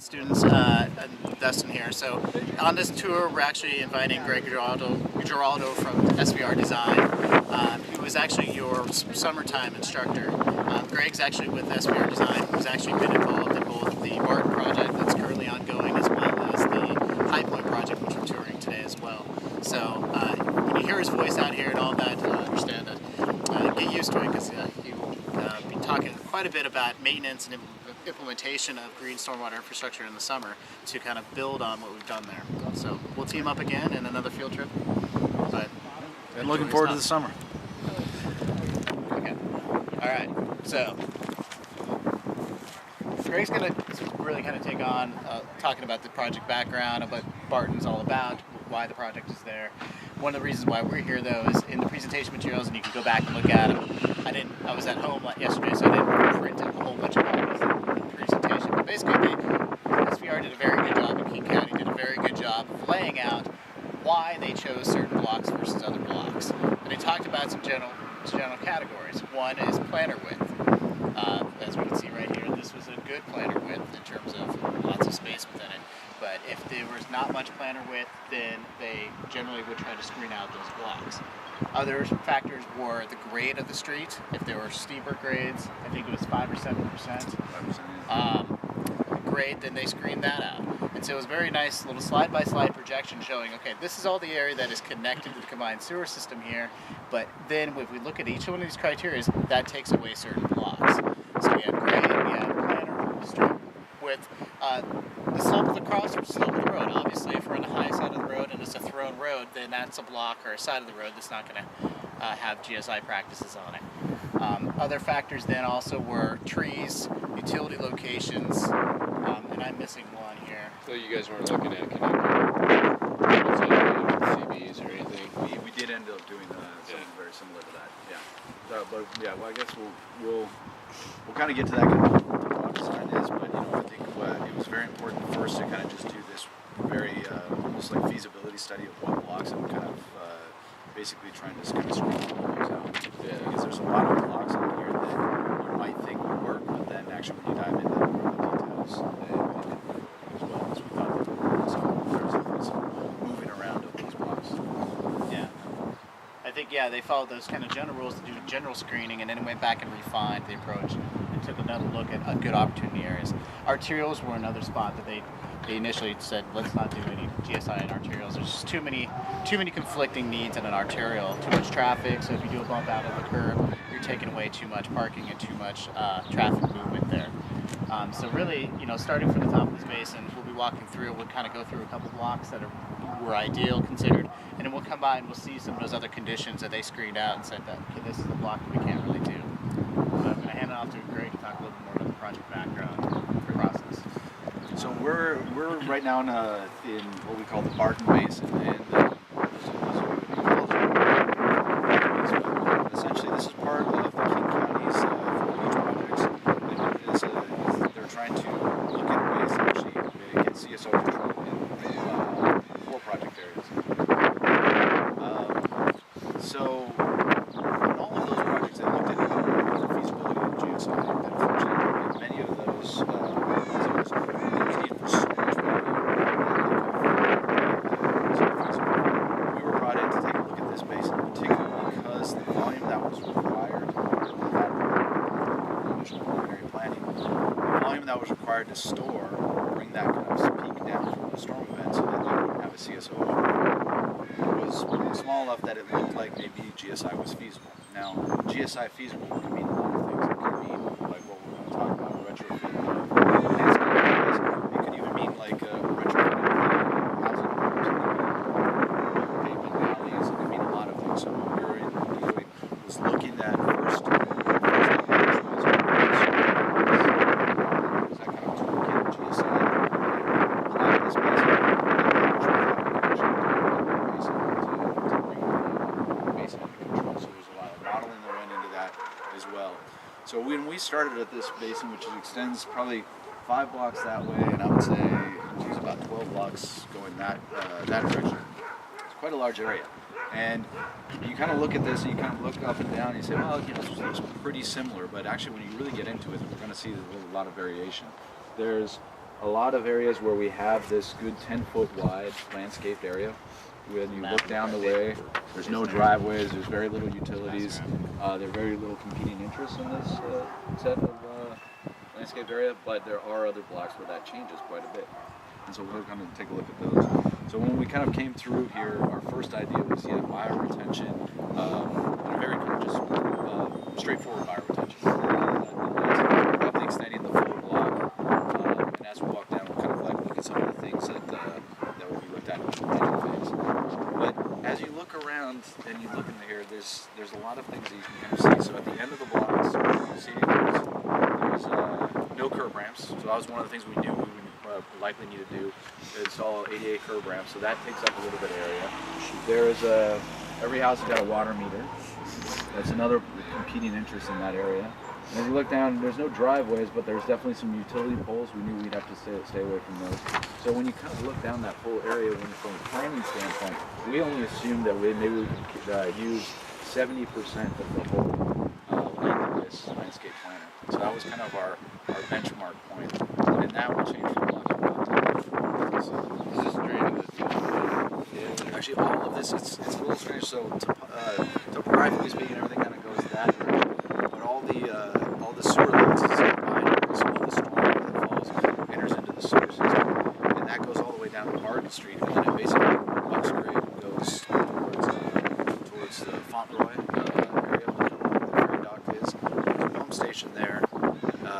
students, Dustin here. So on this tour, we're actually inviting Greg Giraldo from SVR Design, who is actually your summertime instructor. Greg's actually with SVR Design, who's actually been involved in both the Barton project that's currently ongoing, as well as the Highpoint project, which we're touring today as well. So when you hear his voice out here and all that, understand that, get used to it, because he will be talking quite a bit about maintenance and implementation of green stormwater infrastructure in the summer to kind of build on what we've done there. So we'll team up again in another field trip. But and looking forward to the summer. Okay. All right. So Greg's going to really kind of take on talking about the project background, of what Barton's all about, why the project is there. One of the reasons why we're here, though, is in the presentation materials, and you can go back and look at them. I was at home yesterday, so I didn't print a whole bunch of copies of the presentation. But basically, SVR did a very good job, and King County did a very good job of laying out why they chose certain blocks versus other blocks. And they talked about some general categories. One is planter width. As we can see right here, this was a good planter width in terms of lots of space within it. But if there was not much planter width, then they generally would try to screen out those blocks. Other factors were the grade of the street. If there were steeper grades, I think it was 5 or 7% grade, then they screened that out. And so it was a very nice little slide-by-slide projection showing, okay, this is all the area that is connected to the combined sewer system here, but then if we look at each one of these criteria, that takes away certain blocks. So we had grade, we had planter, street width, the slope of the cross or slope of the road. Obviously, if we're on the high side of the road and it's a thrown road, then that's a block or a side of the road that's not going to have GSI practices on it. Other factors then also were trees, utility locations, and I'm missing one here. So you guys weren't looking at connecting CBs or anything? We did end up doing something very similar to that. Yeah. But yeah, well, I guess we'll kind of get to that kind of what the block design is. But I think it was very important first to kind of just do this very almost like feasibility study of what blocks and kind of basically trying to kind of screen all of those out. Yeah. Because there's a lot of blocks in here that you might think would work, but then actually when you dive into the details, they didn't work as well as we thought they would. So there's some moving around of these blocks. Yeah. I think, they followed those kind of general rules to do general screening, and then went back and refined the approach and took another look at good opportunity areas. Arterials were another spot that they initially said, let's not do any GSI in arterials. There's just too many conflicting needs in an arterial. Too much traffic, so if you do a bump out of the curb, you're taking away too much parking and too much traffic movement there. So really, starting from the top of this basin, we'll be walking through, we'll kind of go through a couple blocks that were ideal considered, and then we'll come by and we'll see some of those other conditions that they screened out and said that, okay, this is the block that we can't really do. So I'm going to hand it off to Greg to talk a little bit more about the project background process. So we're right now in what we call the Barton Basin, and essentially this is part of the King County's 4H projects. They're trying to look at ways to actually get CSO control in 4 project areas. So in all of those projects, they looked at the feasibility of GSI. Unfortunately, many of those we were brought in to take a look at this basin, particularly because the volume that was required to store, bring that kind of peak down from the storm event so that you wouldn't have a CSO was small enough that it looked like maybe GSI was feasible. Now, GSI feasible can mean a lot of things. It could mean like what we're going to talk about, retrofit landscape areas. It could even mean like a retrofit of housing homes. It could mean pavement alleys. It could mean a lot of things. So what we were doing was looking at first So when we started at this basin, which extends probably 5 blocks that way, and I would say there's about 12 blocks going that direction. It's quite a large area. And you kind of look at this and you kind of look up and down and you say, well, this looks pretty similar, but actually when you really get into it, we're going to see a lot of variation. There's a lot of areas where we have this good 10-foot wide landscaped area. When you look down the way, there's no driveways, there's very little utilities, there are very little competing interests in this set of landscaped area, but there are other blocks where that changes quite a bit. And so we're going to take a look at those. So when we kind of came through here, our first idea was bioretention, and a very just straightforward bioretention. Rapidly extending the full block, and as we walk down, we'll kind of like look at some of the things that will be looked at in the planning phase. But as you look around and you look into here, there's a lot of things that you can kind of see. So at the end of the blocks, you see there's no curb ramps. So that was one of the things we knew we would likely need to do, install ADA curb ramps. So that takes up a little bit of area. There is every house has got a water meter. That's another competing interest in that area. And as you look down, there's no driveways, but there's definitely some utility poles. We knew we'd have to stay away from those. So when you kind of look down that whole area from a planning standpoint, we only assumed that maybe we could use 70% of the whole length of this landscape planner. So that was kind of our benchmark point. And that will change from block to block. Is this drained? Actually, all of this, it's a little strange. So topographically speaking, everything kind of goes that direction. But all the sewer lines is combined. So all the stormwater that falls enters into the sewer system. And that goes all the way down to Barton Street. And then it basically bucks grade and goes towards the Fauntleroy area where the ferry dock is. There's a pump station there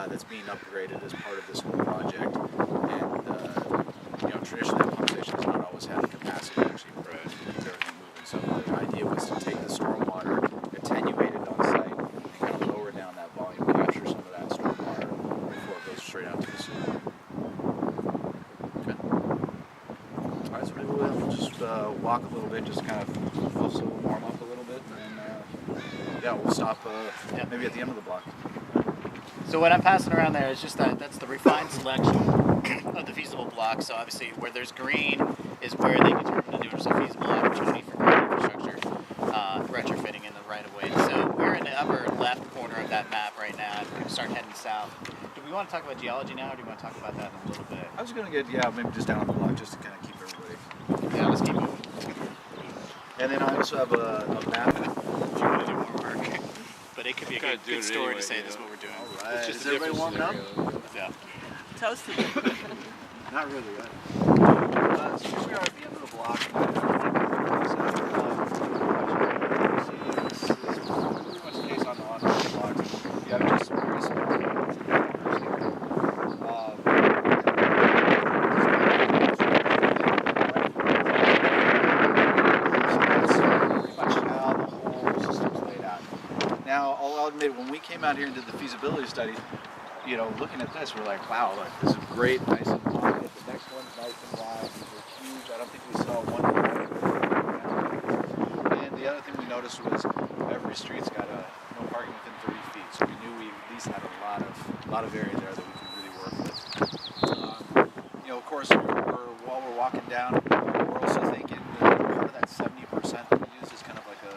that's being upgraded as part of this whole project. And traditionally the pump station has not always had the capacity to actually keep everything moving. So the idea was to take the stormwater, attenuate it on site, and kind of lower down that volume, capture some of that stormwater before it goes straight out to the sewer. Okay. All right, so maybe we'll just walk a little bit, just kind of also warm up a little bit, and then we'll stop maybe at the end of the block. So what I'm passing around there is just that's the refined selection of the feasible blocks. So obviously where there's green is where they determine that there's a feasible opportunity for green infrastructure retrofitting in the right of way. So we're in the upper left corner of that map right now. We're going to start heading south. Do we want to talk about geology now, or do you want to talk about that in a little bit? I was going to get, maybe just down on the block just to kind of keep everybody. Yeah, let's keep moving. And then I also have a map. If you want to do more work. But it could be a good story anyway, to say this is what we're doing. All right. It's just Is a everybody different warmed up? scenario. Yeah. Toasted. Not really, right? So here we are at the end of the block. This is pretty much the case on the blocks. You have just some very small corners here. Now, I'll admit, when we came out here and did the feasibility study, looking at this, we're like, wow, this is great, nice and wide. The next one's nice and wide. These are huge. I don't think we saw one. And the other thing we noticed was every street's got no parking within 30 feet. So we knew we at least had a lot of area there that we could really work with. Of course, while we're walking down, we're also thinking that part of that 70% that we use is kind of like a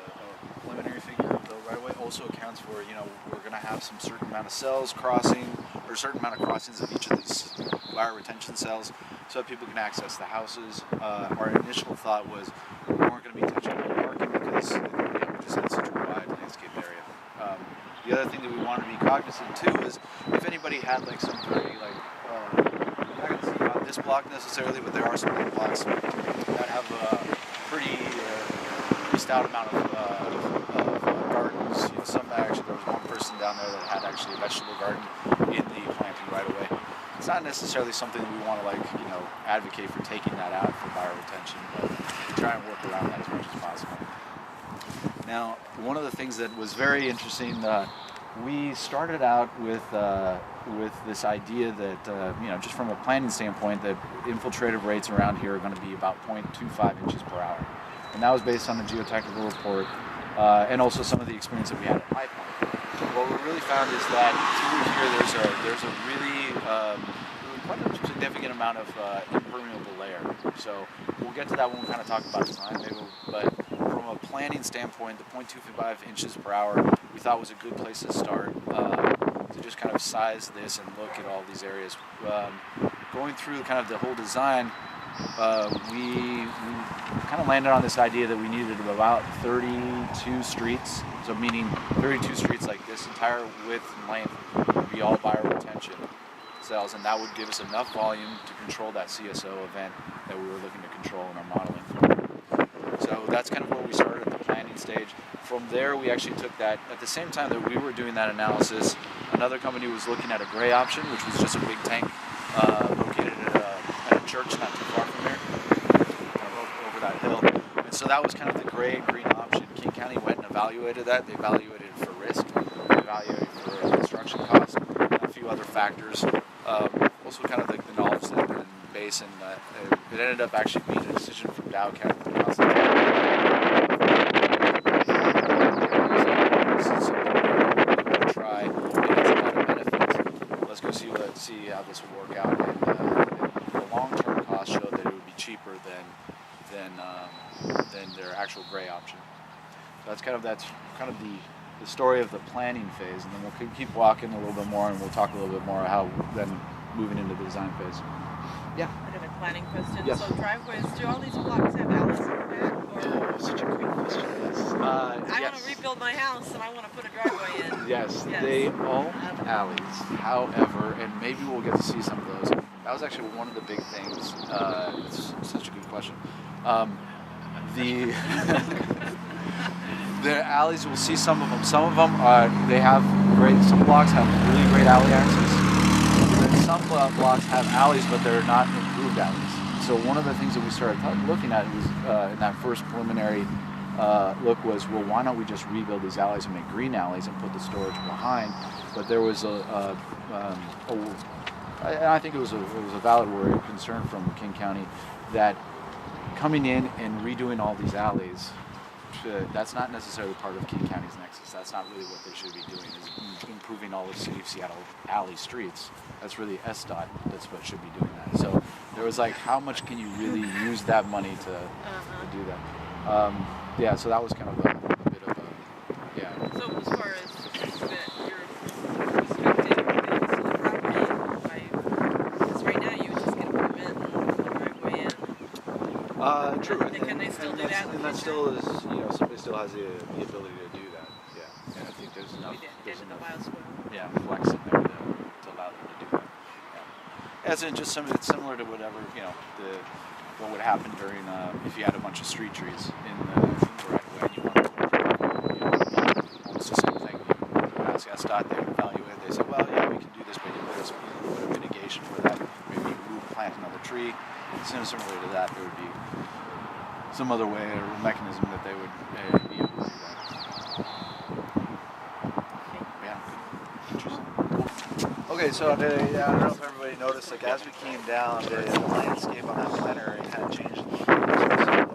preliminary figure of the right of way. Also accounts for, we're going to have some certain amount of cells crossing, or a certain amount of crossings of each of these wire retention cells, so that people can access the houses. Our initial thought was we weren't going to be touching on parking because we just had such a wide landscape area. The other thing that we wanted to be cognizant too is if anybody had like some very you're not going to see on this block necessarily, but there are some other blocks that have a pretty stout amount of gardens. Some actually, there was one person down there that had actually a vegetable garden in the planting right away. It's not necessarily something that we want to advocate for taking that out for bioretention, but we try and work around that as much as possible. Now, one of the things that was very interesting, we started out with this idea that just from a planning standpoint, that infiltrative rates around here are going to be about 0.25 inches per hour, and that was based on a geotechnical report. And also some of the experience that we had at Highpoint. What we really found is that through here there's a really quite a significant amount of impermeable layer. So we'll get to that when we kind of talk about design, but from a planning standpoint, the 0.25 inches per hour we thought was a good place to start to just kind of size this and look at all these areas. going through kind of the whole design, we kind of landed on this idea that we needed about 32 streets. So meaning 32 streets, like this entire width and length would be all bioretention cells, and that would give us enough volume to control that CSO event that we were looking to control in our modeling. So that's kind of where we started at the planning stage. From there, we actually took that, at the same time that we were doing that analysis, another company was looking at a gray option, which was just a big tank located at a church not too far from there, kind of over that hill. And so that was kind of the gray and green option. King County went and evaluated that. They evaluated it for risk, they evaluated it for construction cost, and a few other factors. Also kind of like the knowledge that in the basin, it ended up actually being a decision from Dow County. Try, it has a lot of benefits. Let's go see how this will work out. And the long-term cost showed that it would be cheaper than their actual gray option. So that's kind of the story of the planning phase, and then we'll keep walking a little bit more, and we'll talk a little bit more how then moving into the design phase. Yeah. I have a planning question. Yes. So driveways, do all these blocks have alleys in the back? Or Such a great question. I Yes. want to rebuild my house and I want to put a driveway in. Yes, Yes. they all have alleys. However, and maybe we'll get to see some of those. That was actually one of the big things. It's such a good question. The the alleys, we'll see some of them. Some of them they have great. Some blocks have really great alley access. And then some blocks have alleys, but they're not improved alleys. So one of the things that we started looking at was in that first preliminary look was, well, why don't we just rebuild these alleys and make green alleys and put the storage behind? But there was I think it was a valid worry, concern from King County that coming in and redoing all these alleys, that's not necessarily part of King County's nexus. That's not really what they should be doing, is improving all the City of Seattle alley streets. That's really SDOT that's what should be doing that. So there was like, how much can you really use that money to do that? Yeah, so that was kind of a bit of a, yeah. So as far as that you're restricting things to the property, because right now you would just get a permit and put a driveway in. True. Can they still do that? And that still is, somebody still has the ability to do that. Yeah. And I think there's enough. There's Into the enough. bioswale. Yeah, flex in there to allow them to do that. Yeah. As in just it's similar to whatever, what would happen during if you had a bunch of street trees in the right of way and you wanted to almost the same thing. You ask SDOT, they evaluate it, they say, well, yeah, we can do this, but you put a bit of mitigation for that. Maybe you plant another tree. Similar to that, there would be some other way or mechanism that they would be able to do that. Yeah, interesting. Okay, so I don't know if everybody noticed, like as we came down, the landscape on that planner, it kind of changed a little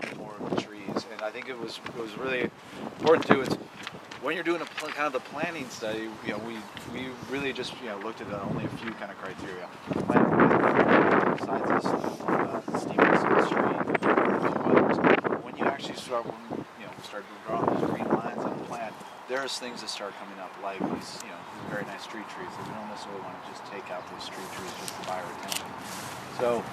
bit. More of the trees, and I think it was really important too. It's when you're doing kind of the planning study, we really just looked at only a few kind of criteria. Besides this steepness of the street, a few others. When you actually start drawing those green lines on the plan, there's things that start coming up, like these very nice street trees that we don't necessarily want to just take out those street trees just to buy our attention. So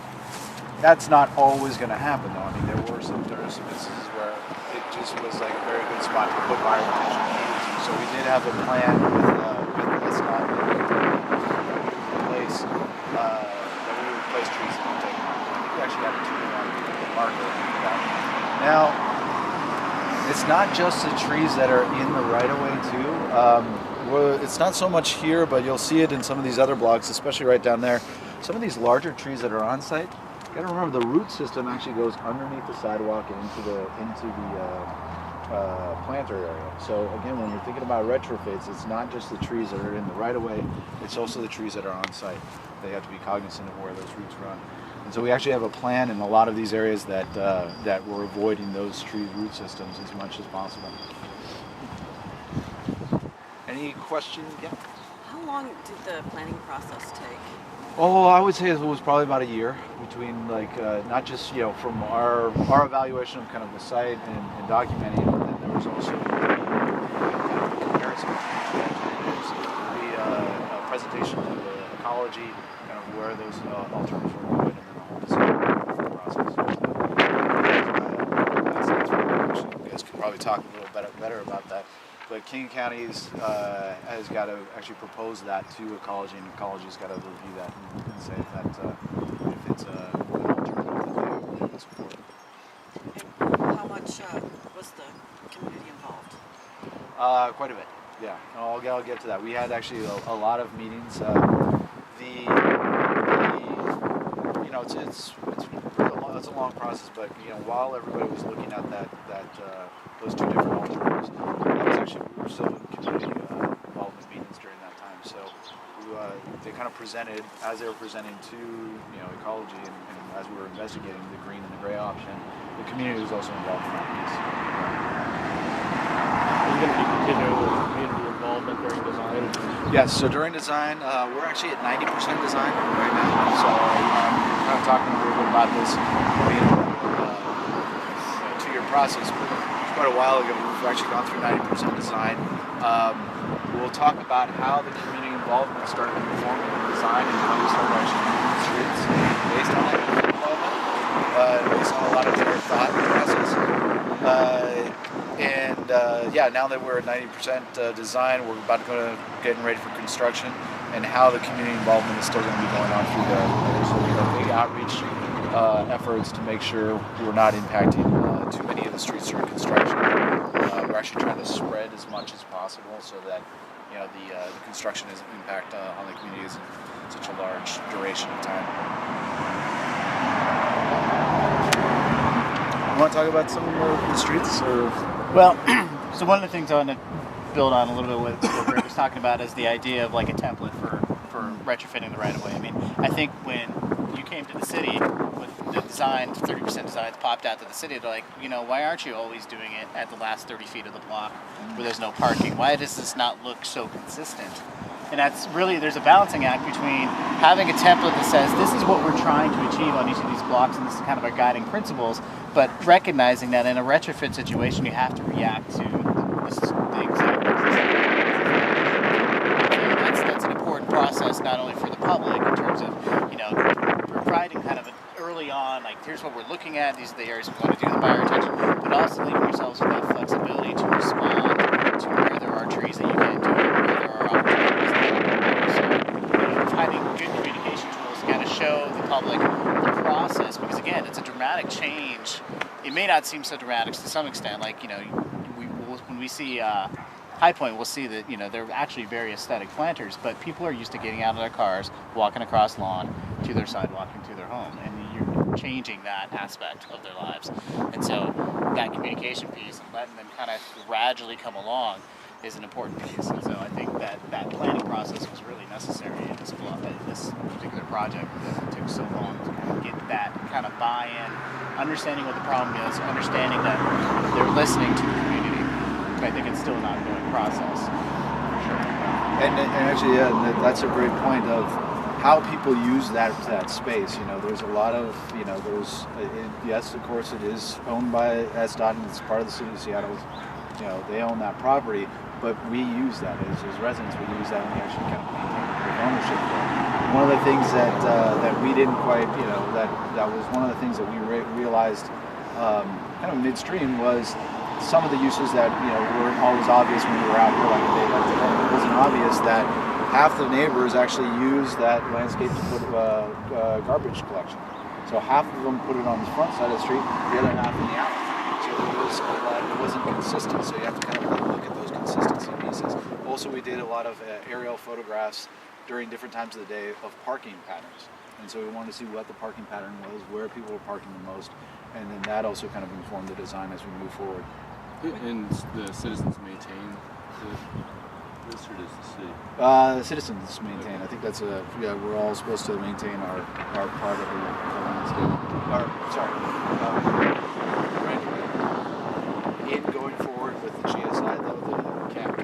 that's not always going to happen, though. I mean, there were some instances where it just was like a very good spot to put buyer attention needed to. So we did have a plan with this in place that we would replace trees that we take. I think we actually got a 2-1 marker for that. Now, it's not just the trees that are in the right-of-way too. It's not so much here, but you'll see it in some of these other blocks, especially right down there. Some of these larger trees that are on site, you gotta remember the root system actually goes underneath the sidewalk and into the planter area. So again, when you're thinking about retrofits, it's not just the trees that are in the right-of-way, it's also the trees that are on site. They have to be cognizant of where those roots run. And so we actually have a plan in a lot of these areas that we're avoiding those tree root systems as much as possible. Any questions? Yeah. How long did the planning process take? Oh, I would say it was probably about a year between not just from our evaluation of kind of the site and documenting it, but then there was also comparison. There would be a presentation to the ecology, kind of where those alternatives were going, and then the whole design process. You guys could probably talk a little better about that. But King County's has got to actually propose that to ecology, and ecology's got to review that and say if it's an alternative that they would support. How much was the community involved? Quite a bit, yeah. I'll get to that. We had actually a lot of meetings. It's a long process, but while everybody was looking at those two different alternatives, that was actually we were still in community involvement meetings during that time. So they kind of presented as they were presenting to ecology, and as we were investigating the green and the gray option, the community was also involved in that piece. Are you going to be continuing with community involvement during design? Yes, so during design, we're actually at 90% design right now. So I'm kind of talking a little bit about this being a 2-year process, but quite a while ago we've actually gone through 90% design. We'll talk about how the community involvement started informing the design and how we started actually moving the streets based on that community involvement, based on a lot of their thought process. Now that we're at 90% design, we're about to go to getting ready for construction, and how the community involvement is still going to be going on through there. So we have big outreach efforts to make sure we're not impacting too many of the streets during construction. We're actually trying to spread as much as possible so that the construction doesn't impact on the communities in such a large duration of time. You want to talk about some of the streets, or? Well, so one of the things I want to build on a little bit what Greg was talking about is the idea of like a template for retrofitting the right of way. I mean, I think when you came to the city with the design, 30% designs popped out to the city, they're like, why aren't you always doing it at the last 30 feet of the block where there's no parking? Why does this not look so consistent? And that's really, there's a balancing act between having a template that says this is what we're trying to achieve on each of these blocks, and this is kind of our guiding principles, but recognizing that in a retrofit situation you have to react to the exact. That's an important process not only for the public in terms of providing kind of an early on, like here's what we're looking at, these are the areas we want to do the fire attention, but also leaving yourselves with that flexibility to respond to where there are trees that you can't do, where there are opportunities that you can't do. So providing good communication tools to kind of show the public the process, because again, it's a dramatic change. It may not seem so dramatic to some extent, like when we see Highpoint, we'll see that they're actually very aesthetic planters, but people are used to getting out of their cars, walking across lawn to their sidewalk and to their home, and you're changing that aspect of their lives. And so that communication piece and letting them kind of gradually come along is an important piece. And so I think that planning process was really necessary in this particular project, because it took so long to kind of get that kind of buy-in, understanding what the problem is, understanding that they're listening to the community. I think it's still an ongoing process. And actually, that's a great point of how people use that space. There's a lot of, yes, of course, it is owned by SDOT, and it's part of the city of Seattle. They own that property, but we use that as residents. We use that, and we actually kind of maintain ownership of it. One of the things that we didn't quite, that was one of the things that we realized kind of midstream was some of the uses that weren't always obvious when we were out here like a day like today. It wasn't obvious that half the neighbors actually use that landscape to put garbage collection. So half of them put it on the front side of the street, the other half in the alley. So it wasn't consistent. So you have to kind of look at those consistency pieces. Also, we did a lot of aerial photographs during different times of the day of parking patterns. And so we wanted to see what the parking pattern was, where people were parking the most, and then that also kind of informed the design as we move forward. And the citizens maintain this, or does the city? The citizens maintain. I think that's we're all supposed to maintain our part of the landscape. In going forward with the GSI, though, the camp.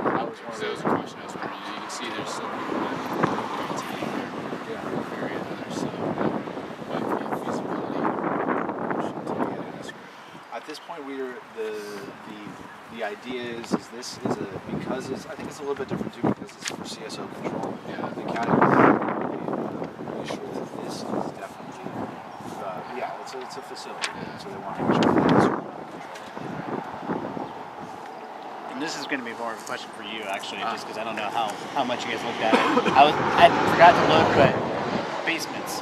That was one of So that was those. a question I was wondering. You can see there's some people that maintain their area, and there's some that might be a feasibility. At this point, the the idea is this is because I think it's a little bit different too because it's for CSO control. Yeah. The county wants to really sure that this is definitely it's a facility, so they want to make sure that it's controlled. And this is going to be more of a question for you, actually, just because I don't know how much you guys looked at it. I forgot to look, but basements.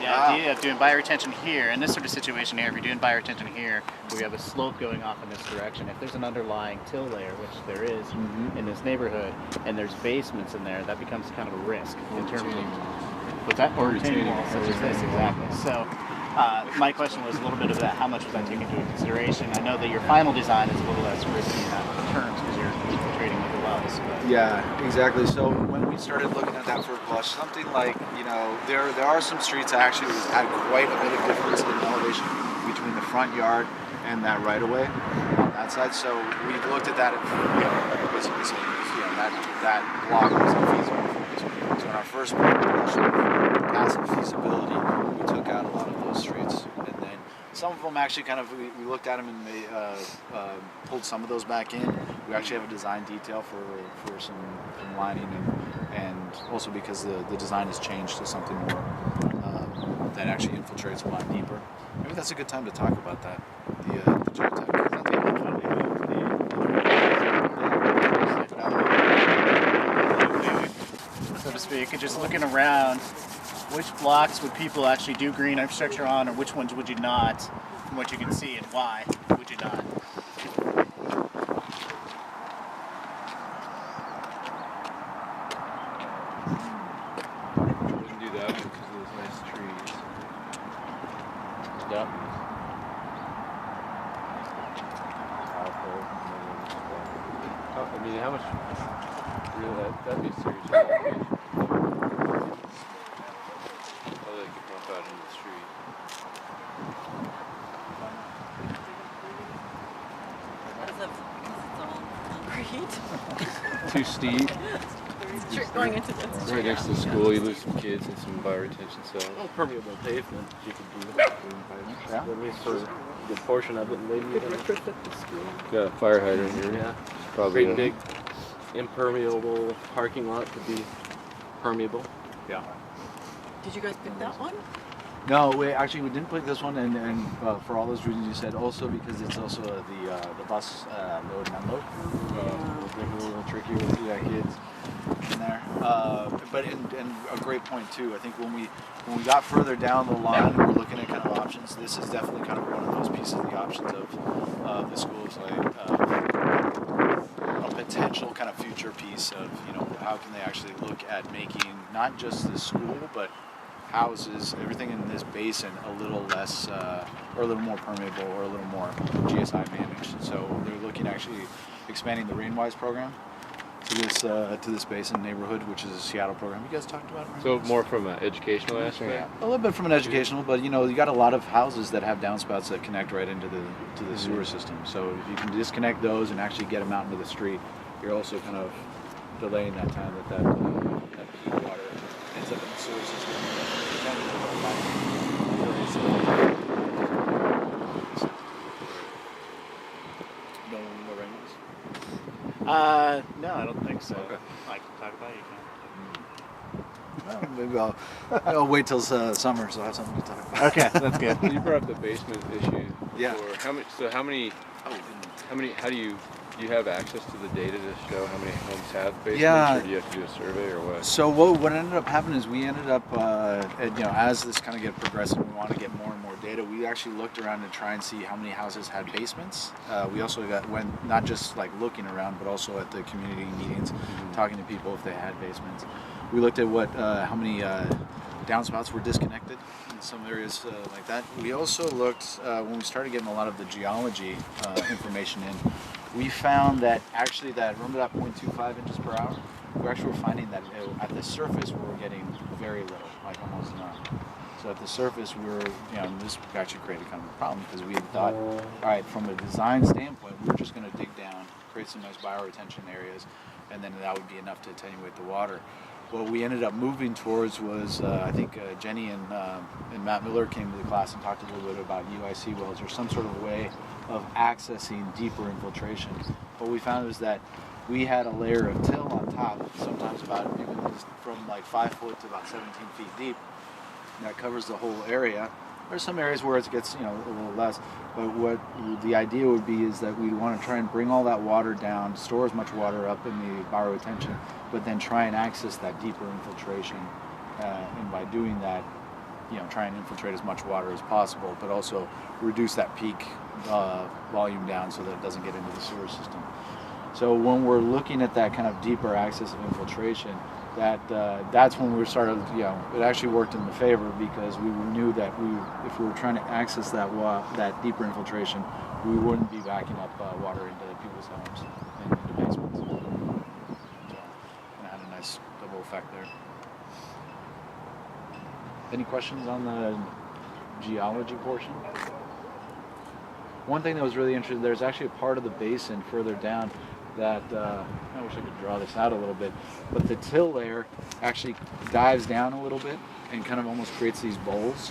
The idea of doing bioretention here, in this sort of situation here, if you're doing bioretention here, we have a slope going off in this direction. If there's an underlying till layer, which there is in this neighborhood, and there's basements in there, that becomes kind of a risk in terms of what's that? Or retaining walls, such as this, exactly. So my question was a little bit of that. How much was that taken into consideration? I know that your final design is a little less risky in that terms because you're infiltrating with the wells. But. Yeah, exactly. So when we started looking at that for blush, something like, there are some streets that actually had quite a bit of difference in elevation between the front yard and that right of way on that side. So we looked at that and basically saying, that block was infeasible. So in our first passive feasibility, we took out a lot of those streets, and then some of them actually we looked at them and they pulled some of those back in. We actually have a design detail for some lining and also because the design has changed to something more that actually infiltrates a lot deeper. Maybe that's a good time to talk about that. The geotech. So to speak, and just looking around, which blocks would people actually do green infrastructure on, or which ones would you not, from what you can see, and why would you not? Wouldn't do that one because of those nice trees. Yep. I mean, how much? Really, that'd be serious. Oh, they could bump out into the street. Because it's all concrete. Too steep. It's going into the Right next to the school, you lose some kids and some bioretention cells. Well, permeable pavement you could do. Yeah. At least for a good portion of it, and maybe even Got a fire hydrant here. yeah, Probably great big impermeable parking lot could be permeable. Yeah. Did you guys pick that one? No, we didn't pick this one, and for all those reasons you said, also because it's also the bus load and unload. A little tricky with kids in there. But a great point too. I think when we got further down the line, we were looking at kind of options. This is definitely kind of one of those pieces of the options of the school's like a potential kind of future piece of how can they actually look at making not just the school but houses, everything in this basin a little less or a little more permeable or a little more GSI managed. So they're looking at actually expanding the Rainwise program to this basin neighborhood, which is a Seattle program. You guys talked about it? So more from an educational aspect? Yeah, a little bit from an educational, but you got a lot of houses that have downspouts that connect right into the sewer system. So if you can disconnect those and actually get them out into the street, you're also kind of delaying that time that heat water ends up in the sewer system. No, I don't think so. Okay. I can talk about it. You Well, maybe I'll wait till summer, so I have something to talk about. can. Okay, that's good. You brought up the basement issue. Yeah. Before. How do you have access to the data to show how many homes have basements, Yeah. or do you have to do a survey or what? So what ended up happening is we ended up, as this kind of get progressive, we want to get more and more data. We actually looked around to try and see how many houses had basements. We also went not just like looking around, but also at the community meetings, talking to people if they had basements. We looked at how many downspouts were disconnected in some areas like that. We also looked when we started getting a lot of the geology information in. We found that actually remember that 0.25 inches per hour? We actually were finding that at the surface we were getting very little, like almost none. So at the surface we were, this actually created kind of a problem because we had thought, all right, from a design standpoint, we were just going to dig down, create some nice bioretention areas, and then that would be enough to attenuate the water. what we ended up moving towards was I think Jenny and Matt Miller came to the class and talked a little bit about UIC wells or some sort of way of accessing deeper infiltration. What we found was that we had a layer of till on top, sometimes about even just from like 5 foot to about 17 feet deep, that covers the whole area. There's some areas where it gets, a little less, but what the idea would be is that we'd want to try and bring all that water down, store as much water up in the bioretention, but then try and access that deeper infiltration, and by doing that, try and infiltrate as much water as possible, but also reduce that peak volume down so that it doesn't get into the sewer system. So when we're looking at that kind of deeper access of infiltration, that's when we started, it actually worked in the favor because we knew that if we were trying to access that deeper infiltration, we wouldn't be backing up water into people's homes and into basements. So it had a nice double effect there. Any questions on the geology portion? One thing that was really interesting, there's actually a part of the basin further down that, I wish I could draw this out a little bit, but the till layer actually dives down a little bit and kind of almost creates these bowls.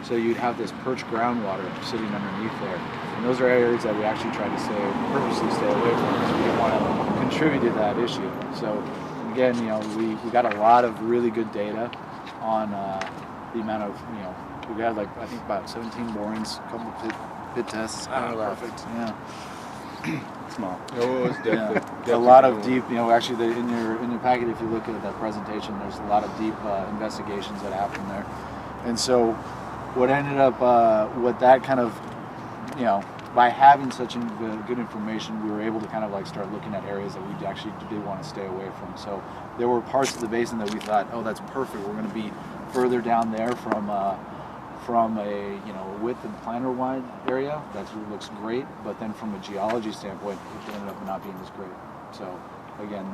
So you'd have this perched groundwater sitting underneath there. And those are areas that we actually tried to purposely stay away from because we didn't want to contribute to that issue. So again, we got a lot of really good data on the amount of, we had I think about 17 borings, a couple of pit tests. Perfect, yeah. Small. Oh, it was definitely a lot of deep. Actually, in your packet, if you look at that presentation, there's a lot of deep investigations that happen there. And so, what ended up, what that kind of, by having such good information, we were able to kind of start looking at areas that we actually did want to stay away from. So there were parts of the basin that we thought, oh, that's perfect. We're going to be further down there from a width and planter wide area that looks great, but then from a geology standpoint it ended up not being as great. So again,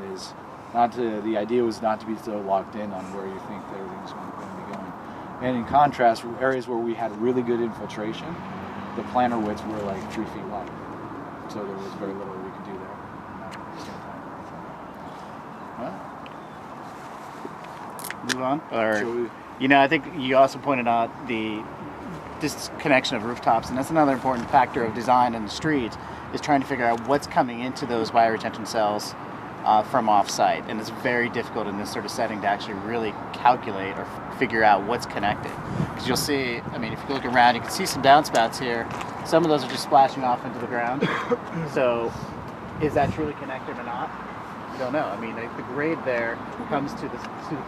the idea was not to be so locked in on where you think everything's going to be going. And in contrast, areas where we had really good infiltration, the planter widths were 3 feet wide, so there was very little we could do there at the same time. Move on? Or, I think you also pointed out the disconnection of rooftops, and that's another important factor of design in the street, is trying to figure out what's coming into those bioretention cells from off-site. And it's very difficult in this sort of setting to actually really calculate or figure out what's connected. Because you'll see, if you look around, you can see some downspouts here. Some of those are just splashing off into the ground. So is that truly connected or not? I don't know. The grade there comes to the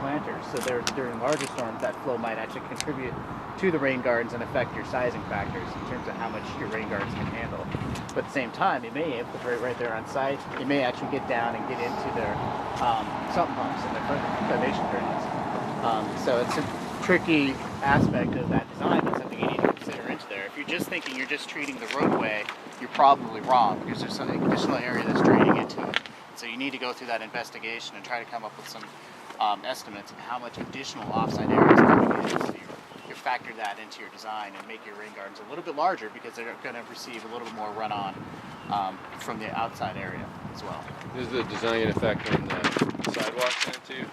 planters. So during larger storms, that flow might actually contribute to the rain gardens and affect your sizing factors in terms of how much your rain gardens can handle. But at the same time, it may infiltrate right there on site. It may actually get down and get into their sump pumps and their foundation drains. So it's a tricky aspect of that design. That's something you need to consider into there. If you're just thinking you're just treating the roadway, you're probably wrong because there's an additional area that's draining into it. So you need to go through that investigation and try to come up with some estimates of how much additional offsite areas coming in. So you factor that into your design and make your rain gardens a little bit larger because they're going to receive a little bit more runoff from the outside area as well. Is the design effect on the sidewalks then too?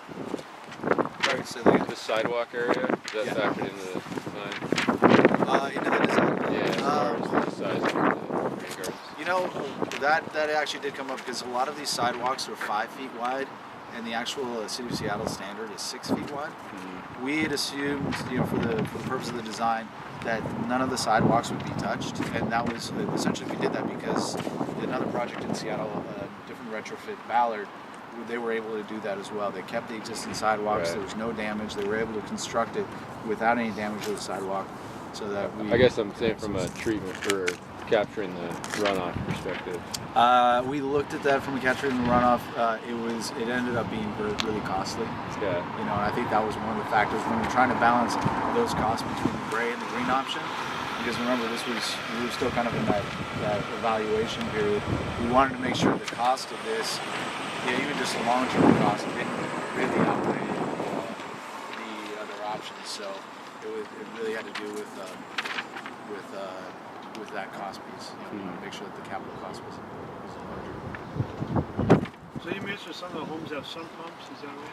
Sorry, so the sidewalk area, is that factored into the design? into the design? Yeah, as far as the size of the rain gardens. That actually did come up because a lot of these sidewalks are 5 feet wide, and the actual City of Seattle standard is 6 feet wide. Mm-hmm. We had assumed, for the purpose of the design, that none of the sidewalks would be touched, and that was essentially we did that because another project in Seattle, different retrofit, Ballard, they were able to do that as well. They kept the existing sidewalks. Right. There was no damage. They were able to construct it without any damage to the sidewalk, so that I guess I'm saying from a treatment for capturing the runoff perspective. We looked at that from capturing the runoff. It ended up being really costly. Yeah. And I think that was one of the factors when we're trying to balance those costs between the gray and the green option. Because remember, we were still kind of in that evaluation period. We wanted to make sure the cost of this, even just the long-term cost, didn't really outweigh the other options. So it really had to do with that cost piece. We wanted to make sure that the capital cost was larger. So you mentioned some of the homes have sump pumps, is that right?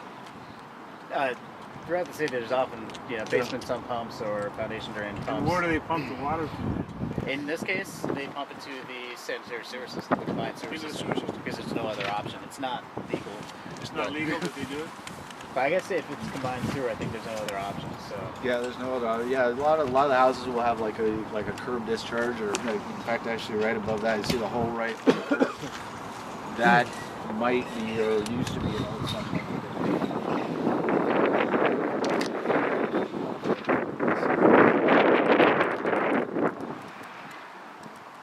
throughout the city, there's often basement sump pumps or foundation drain pumps. And where do they pump the water to? In this case, they pump it to the sanitary sewer system, the combined sewer system, because there's no other option. It's not legal. It's not legal, but they do it? But I guess if it's combined sewer, I think there's no other option. So Yeah, there's no other. Yeah, a lot of the houses will have like a curb discharge, or like, in fact, actually right above that, you see the hole right. That might be or used to be an old sump pump.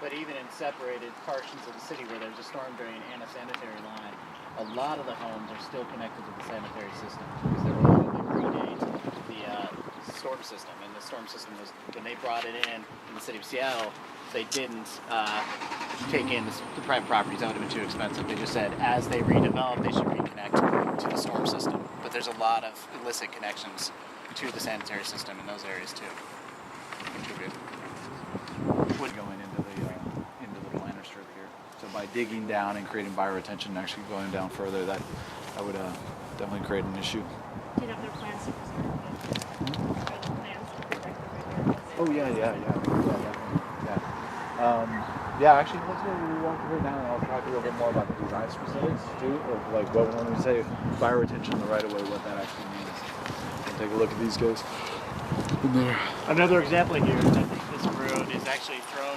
But even in separated portions of the city where there's a storm drain and a sanitary line, a lot of the homes are still connected to the sanitary system because they were all that predate the storm system. And the storm system was, when they brought it in the city of Seattle, they didn't take in the private properties. That would have been too expensive. They just said as they redevelop, they should reconnect to the storm system. But there's a lot of illicit connections to the sanitary system in those areas too. Would go into the planter strip here. So by digging down and creating bioretention and actually going down further, that would definitely create an issue. Do you have their plans to preserve it? Plans to protect the river? Oh yeah. Actually, let's go walk through it now, and I'll talk a little bit more about the design specifics too, of like when we say bioretention in the right of way, what that actually means. We'll take a look at these guys. Another example here, I think this road is actually thrown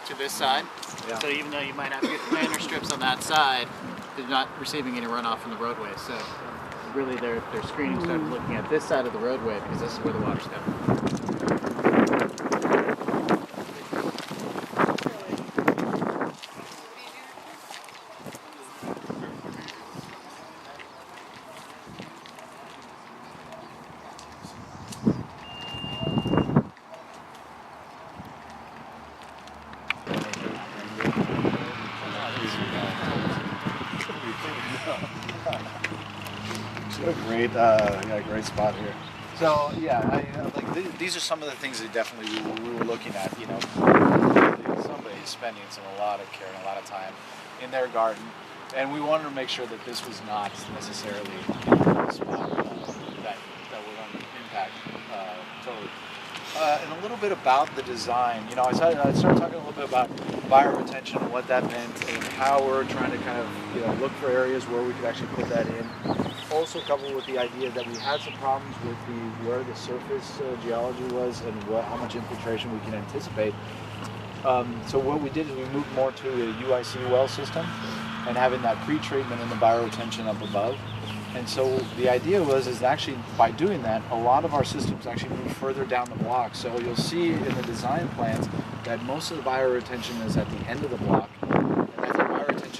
to this side. Yeah. So even though you might have to get planter strips on that side, they're not receiving any runoff from the roadway. So really their screening started looking at this side of the roadway because this is where the water's coming. Great spot here. So these are some of the things that definitely we were looking at. Somebody's spending a lot of care and a lot of time in their garden, and we wanted to make sure that this was not necessarily a spot that we're going to impact totally. And a little bit about the design. I started talking a little bit about bioretention and what that meant, and how we're trying to kind of look for areas where we could actually put that in. Also coupled with the idea that we had some problems with where the surface geology was and how much infiltration we can anticipate. So what we did is we moved more to a UIC well system and having that pre-treatment and the bioretention up above. And so the idea is actually by doing that, a lot of our systems actually move further down the block. So you'll see in the design plans that most of the bioretention is at the end of the block.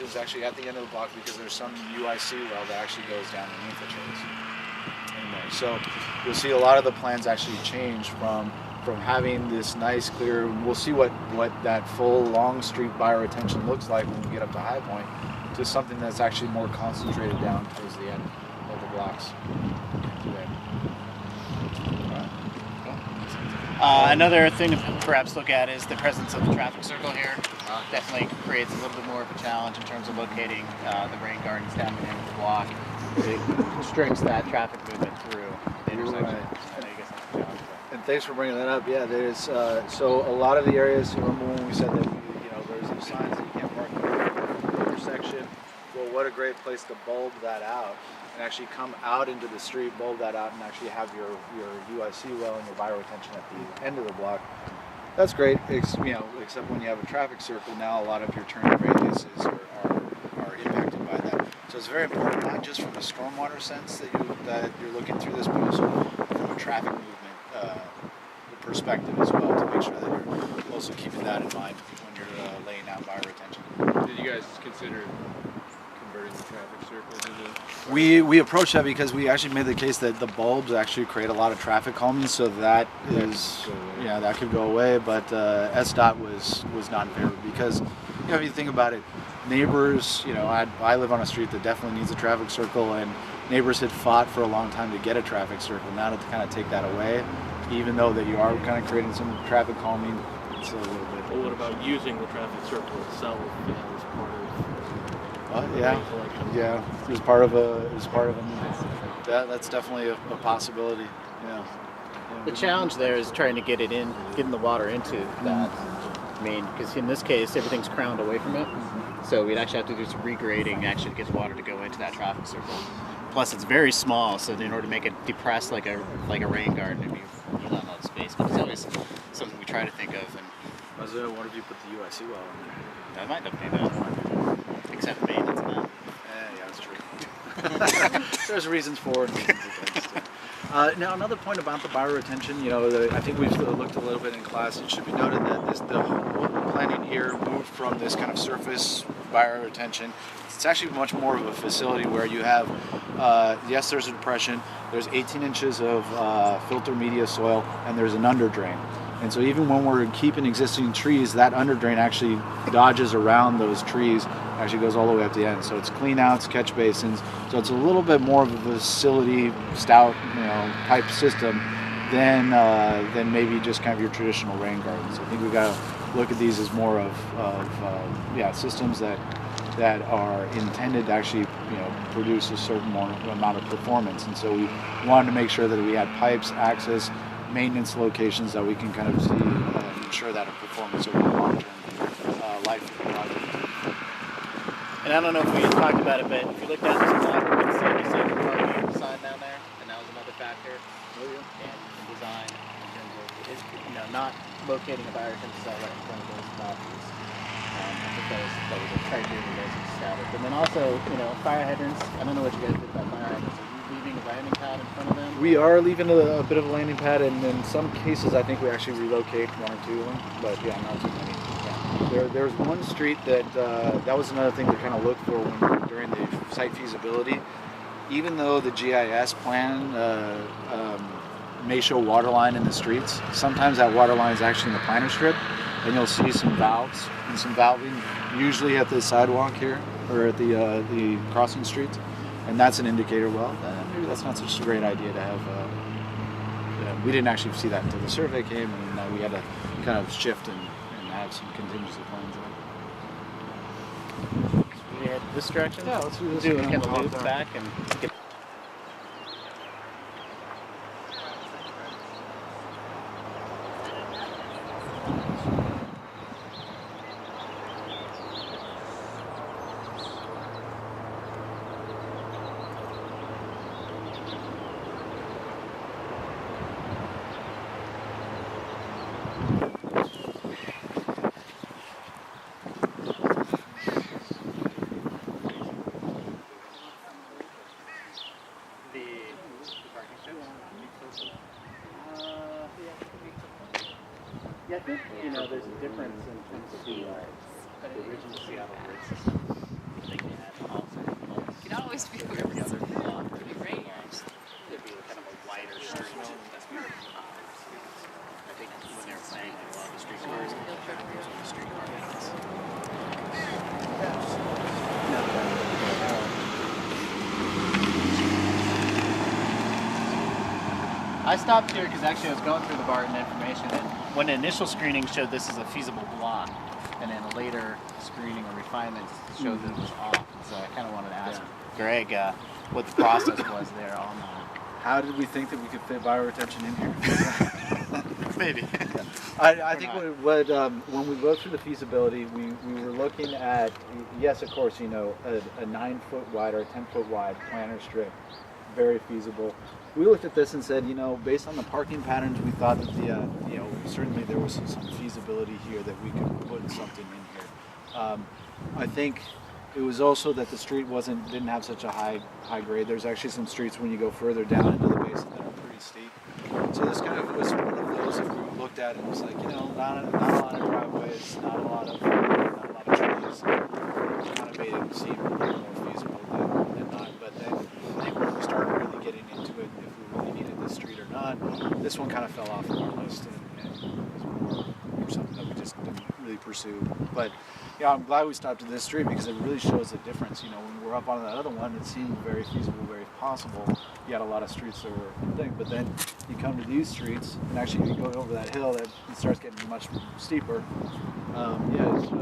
Is actually at the end of the block because there's some UIC well that actually goes down and infiltrates. Anyway, so you'll see a lot of the plans actually change from having this nice clear. We'll see what that full long street bioretention looks like when we get up to High Point, to something that's actually more concentrated down towards the end of the blocks. Another thing to perhaps look at is the presence of the traffic circle here. Definitely creates a little bit more of a challenge in terms of locating the rain gardens down the end of the block. It constricts that traffic movement through the intersection. Right. I know you guys have a challenge with that. And thanks for bringing that up. Yeah, there's so a lot of the areas. Remember when we said that there's those signs that you can't park in the intersection. Well, what a great place to bulb that out and actually come out into the street, bulb that out, and actually have your UIC well and your bioretention at the end of the block. That's great, except when you have a traffic circle, now a lot of your turning radiuses are impacted by that. So it's very important, not just from a stormwater sense that you're looking through this, but also from a traffic movement perspective as well, to make sure that you're also keeping that in mind when you're laying out bioretention. Did you guys consider converting the traffic circle into? We approached that because we actually made the case that the bulbs actually create a lot of traffic calming, so that that could go away. But SDOT was not in favor because if you think about it, neighbors, I live on a street that definitely needs a traffic circle, and neighbors had fought for a long time to get a traffic circle. Now to kind of take that away, even though that you are kind of creating some traffic calming, it's a little bit. Well, what about using the traffic circle itself as part of? It was part of a movement. that's definitely a possibility. Yeah. The challenge there is trying to getting the water into that main, because in this case everything's crowned away from it. So we'd actually have to do some regrading actually to get the water to go into that traffic circle. Plus it's very small, so in order to make it depressed like a rain garden, it'd be not a lot of space. But it's always something we try to think of. And I wonder if you put the UIC well in there. that might not be bad. Except maintenance and that. Yeah, that's true. There's reasons for it and reasons against it. Now, another point about the bioretention, I think we've looked a little bit in class. It should be noted that the whole planning here moved from this kind of surface bioretention. It's actually much more of a facility where you have, yes, there's a depression, there's 18 inches of filter media soil, and there's an underdrain. And so even when we're keeping existing trees, that underdrain actually dodges around those trees, actually goes all the way up the end. So it's clean outs, catch basins. So it's a little bit more of a facility stout, type system than maybe just kind of your traditional rain gardens. I think we got to look at these as more of systems that are intended to actually produce a certain amount of performance. And so we wanted to make sure that we had pipes, access, maintenance locations that we can kind of see ensure that a performance over the long-term life of the project. And I don't know if we had talked about it, but if you look down this block, you can see the sacred party sign down there, and that was another factor in design in terms of not locating a bioretention site right in front of those properties. I think that was a criteria you guys established. And then also, fire hydrants. I don't know what you guys did about fire hydrants. Are you leaving a landing pad in front of them? We are leaving a bit of a landing pad, and in some cases I think we actually relocate one or two of them, but yeah, not too many. Yeah. There's one street that was another thing we kind of looked for during the site feasibility. Even though the GIS plan may show water line in the streets, sometimes that water line is actually in the planter strip, and you'll see some valves and some valving, usually at the sidewalk here or at the crossing streets, and that's an indicator. Well, maybe that's not such a great idea to have. We didn't actually see that until the survey came, and we had to kind of shift and have some contingency plans in. We head this direction? Yeah, let's do this. Do a kind of loop back and get. Yeah, I think there's a difference in terms of the original Seattle grid system. I think they had It could always be every other block. It'd be great. There'd be kind of a wider street. I think when they were playing a lot of the street cars, they were using the street car lanes. I stopped here because actually I was going through the Barton information, and when the initial screening showed this as a feasible block, and then a later screening or refinement showed that it was off. And so I kind of wanted to ask Greg what the process was there on that. How did we think that we could fit bioretention in here? Maybe. I think when we looked through the feasibility, we were looking at, yes, of course, a 9-foot wide or 10-foot wide planter strip, very feasible. We looked at this and said, based on the parking patterns, we thought that certainly there was some feasibility here that we could put something in here. I think it was also that the street didn't have such a high grade. There's actually some streets when you go further down into the basin that are pretty steep. So this kind of was one of those that we looked at and was like, not a lot of driveways, not a lot of trees. It kind of made it seem more feasible than not. But then I think when we started really getting into it, if we really needed this street or not, this one kind of fell off of our list and was more something that we just didn't really pursue. But yeah, I'm glad we stopped at this street because it really shows the difference. When we were up on that other one, it seemed very feasible, very possible. You had a lot of streets that were thing, but then you come to these streets, and actually you go over that hill, it starts getting much steeper. Bioretention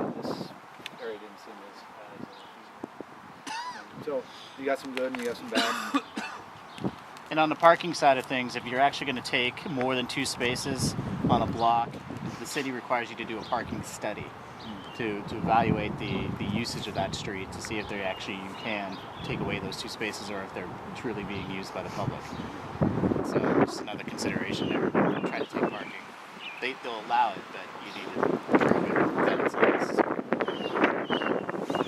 in this area didn't seem as feasible. So you got some good and you got some bad. And on the parking side of things, if you're actually going to take more than 2 spaces on a block, the city requires you to do a parking study to evaluate the usage of that street to see if they actually you can take away those 2 spaces or if they're truly being used by the public. So just another consideration there. Try to take parking. They'll allow it, but you need to prove it that it's necessary.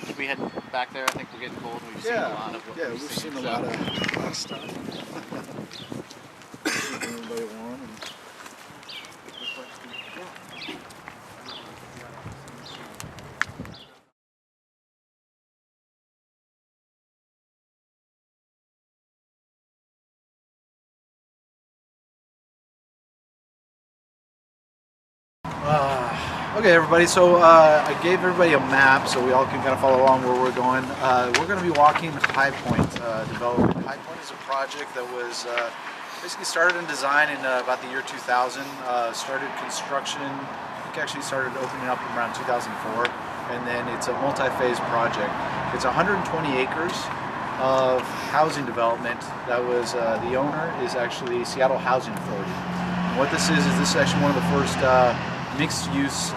Should we head back there? I think we're getting cold. We've seen a lot of what we've seen a lot of stuff. Keeping everybody warm. Okay, everybody, so I gave everybody a map so we all can kind of follow along where we're going. We're going to be walking Highpoint development. Highpoint is a project that was basically started in design in about the year 2000. Started construction, I think actually started opening up around 2004, and then it's a multi-phase project. It's 120 acres of housing development. That was the owner is actually Seattle Housing Authority. And what this is actually one of the first mixed-use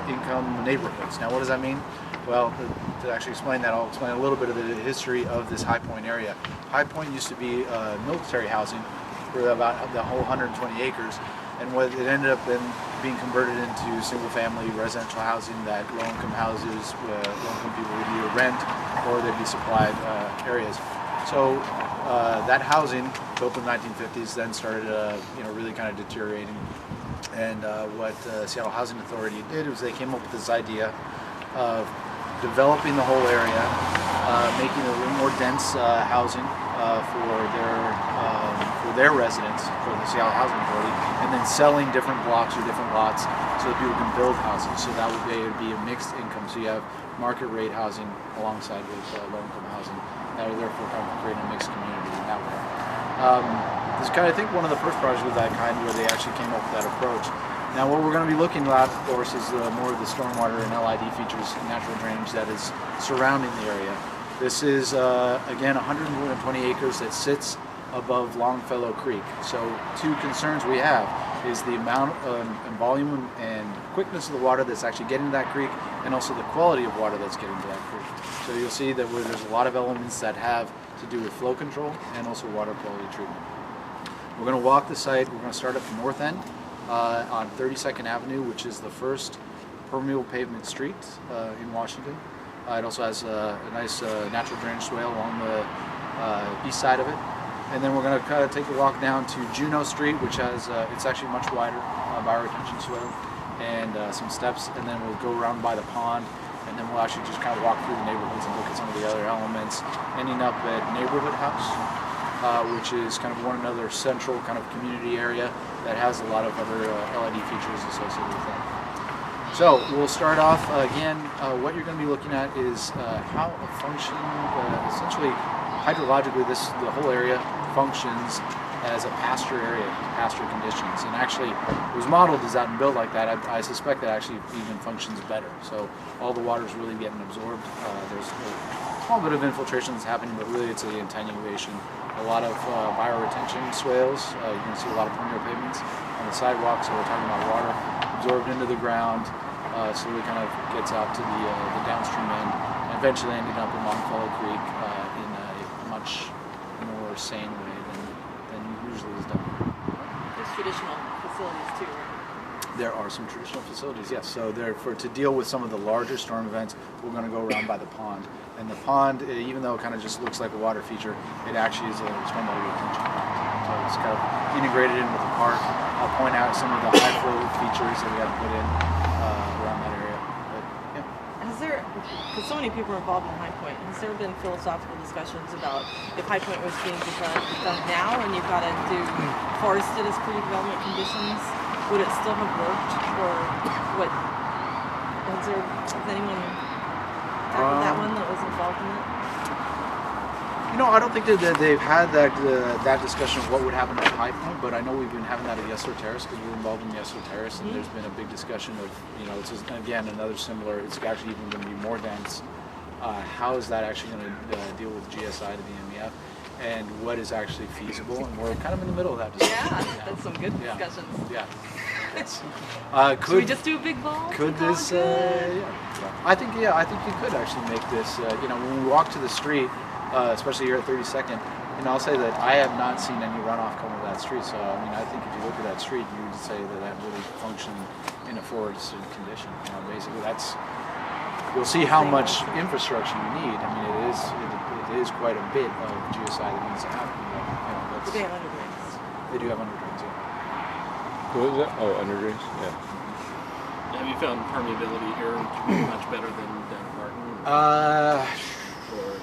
income neighborhoods. Now, what does that mean? Well, to actually explain that, I'll explain a little bit of the history of this Highpoint area. Highpoint used to be military housing for about the whole 120 acres, and what it ended up being converted into single-family residential housing that low-income houses, low-income people would either rent or they'd be supplied areas. So that housing, built in the 1950s, then started really kind of deteriorating. And what Seattle Housing Authority did was they came up with this idea of developing the whole area, making it a little more dense housing for their residents, for the Seattle Housing Authority, and then selling different blocks or different lots so that people can build houses. So that would be a mixed income. So you have market rate housing alongside with low-income housing. That would therefore kind of create a mixed community in that way. This is kind of, I think, one of the first projects of that kind where they actually came up with that approach. Now, what we're going to be looking at, of course, is more of the stormwater and LID features, natural drainage that is surrounding the area. This is, again, 120 acres that sits above Longfellow Creek. So 2 concerns we have is the amount and volume and quickness of the water that's actually getting to that creek, and also the quality of water that's getting to that creek. So you'll see that there's a lot of elements that have to do with flow control and also water quality treatment. We're going to walk the site. We're going to start at the north end on 32nd Avenue, which is the first permeable pavement street in Washington. It also has a nice natural drainage swale along the east side of it. And then we're going to kind of take a walk down to Juneau Street, which has, it's actually much wider, bioretention swale, and some steps. And then we'll go around by the pond, and then we'll actually just kind of walk through the neighborhoods and look at some of the other elements, ending up at Neighborhood House, which is kind of another central kind of community area that has a lot of other LID features associated with that. So we'll start off again. What you're going to be looking at is how a function, essentially hydrologically, the whole area functions as a pasture area, pasture conditions. And actually, it was modeled, designed, and built like that. I suspect that actually even functions better. So all the water is really getting absorbed. There's a small bit of infiltration that's happening, but really it's the attenuation. A lot of bioretention swales. You can see a lot of permeable pavements on the sidewalk. So we're talking about water absorbed into the ground, slowly kind of gets out to the downstream end, and eventually ending up in Longfellow Creek in a much more sane way than usually is done. There's traditional facilities too, right? There are some traditional facilities, yes. So to deal with some of the larger storm events, we're going to go around by the pond. And the pond, even though it kind of just looks like a water feature, it actually is a stormwater retention pond. So it's kind of integrated in with the park. I'll point out some of the high flow features that we have to put in around that area. But, yeah. Has there, because so many people are involved in Highpoint, has there been philosophical discussions about if Highpoint was being done now and you've got to do forested as pre-development conditions, would it still have worked, or what? Has anyone tackled that one that was involved in it? I don't think that they've had that discussion of what would happen at Highpoint, but I know we've been having that at Yesler Terrace because we're involved in Yesler Terrace, and there's been a big discussion of, it's just, again, another similar, it's actually even going to be more dense how is that actually going to deal with GSI to the MEF, and what is actually feasible, and we're kind of in the middle of that discussion. Yeah, that's some good Yeah. discussions. Yeah. Should we just do a big ball? Could to call this? it good? Yeah. I think you could actually make this. When we walk to the street, especially here at 32nd, I'll say that I have not seen any runoff come of that street. So I think if you look at that street, you would say that really functioned in a forested condition. Basically, you'll see how much infrastructure you need. It is quite a bit of GSI that needs to happen. Do they have undergrounds? They do have undergrounds. Yeah. What was that? Oh, underdrains? Yeah. Have you found permeability here much better than Barton? Or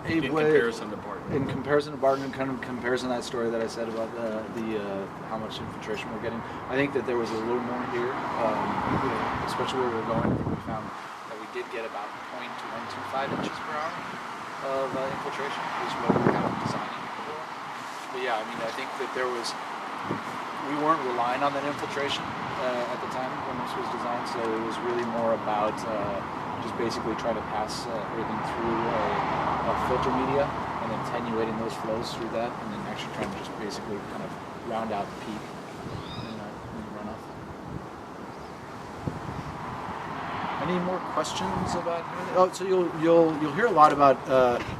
in comparison to Barton? In comparison to Barton, and kind of comparison to that story that I said about the how much infiltration we're getting, I think that there was a little more here, especially where we're going. I think we found that we did get about 0.125 inches per hour of infiltration, which is what we were kind of designing for. But yeah, I think that we weren't relying on that infiltration at the time when this was designed, so it was really more about just basically trying to pass everything through a filter media and attenuating those flows through that, and then actually trying to just basically kind of round out the peak in the runoff. Any more questions about anything? Oh, so you'll hear a lot about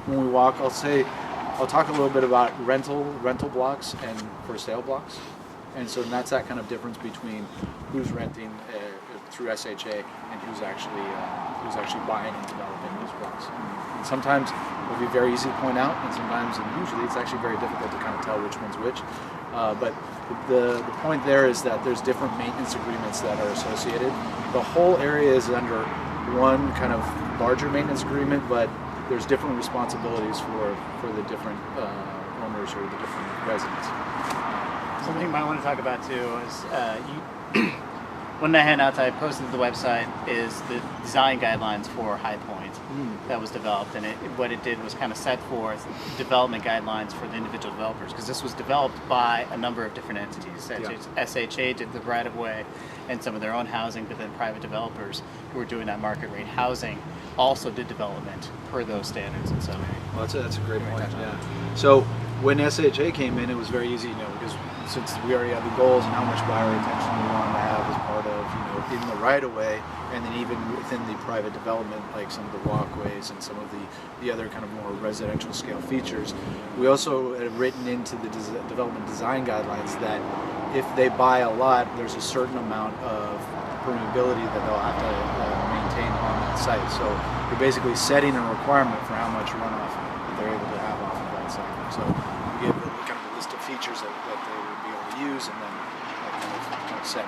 when we walk. I'll talk a little bit about rental blocks and for sale blocks. And so that's that kind of difference between who's renting through SHA and who's actually buying and developing those blocks. And sometimes it'll be very easy to point out, and sometimes, and usually, it's actually very difficult to kind of tell which one's which. But the point there is that there's different maintenance agreements that are associated. The whole area is under one kind of larger maintenance agreement, but there's different responsibilities for the different owners or the different residents. Something you might want to talk about too is one of the handouts I posted to the website is the design guidelines for Highpoint that was developed, and what it did was kind of set forth development guidelines for the individual developers, because this was developed by a number of different entities. SHA did the right-of-way and some of their own housing, but then private developers who were doing that market rate housing also did development per those standards. And so, well, that's a great point. Yeah. So when SHA came in, it was very easy, because since we already have the goals and how much buyer retention we wanted to have as part of, in the right of way, and then even within the private development, like some of the walkways and some of the other kind of more residential scale features. We also had written into the development design guidelines that if they buy a lot, there's a certain amount of permeability that they'll have to maintain on that site. So you're basically setting a requirement for how much runoff that they're able to have off of that site. So you give kind of a list of features that they would be able to use, and then kind of set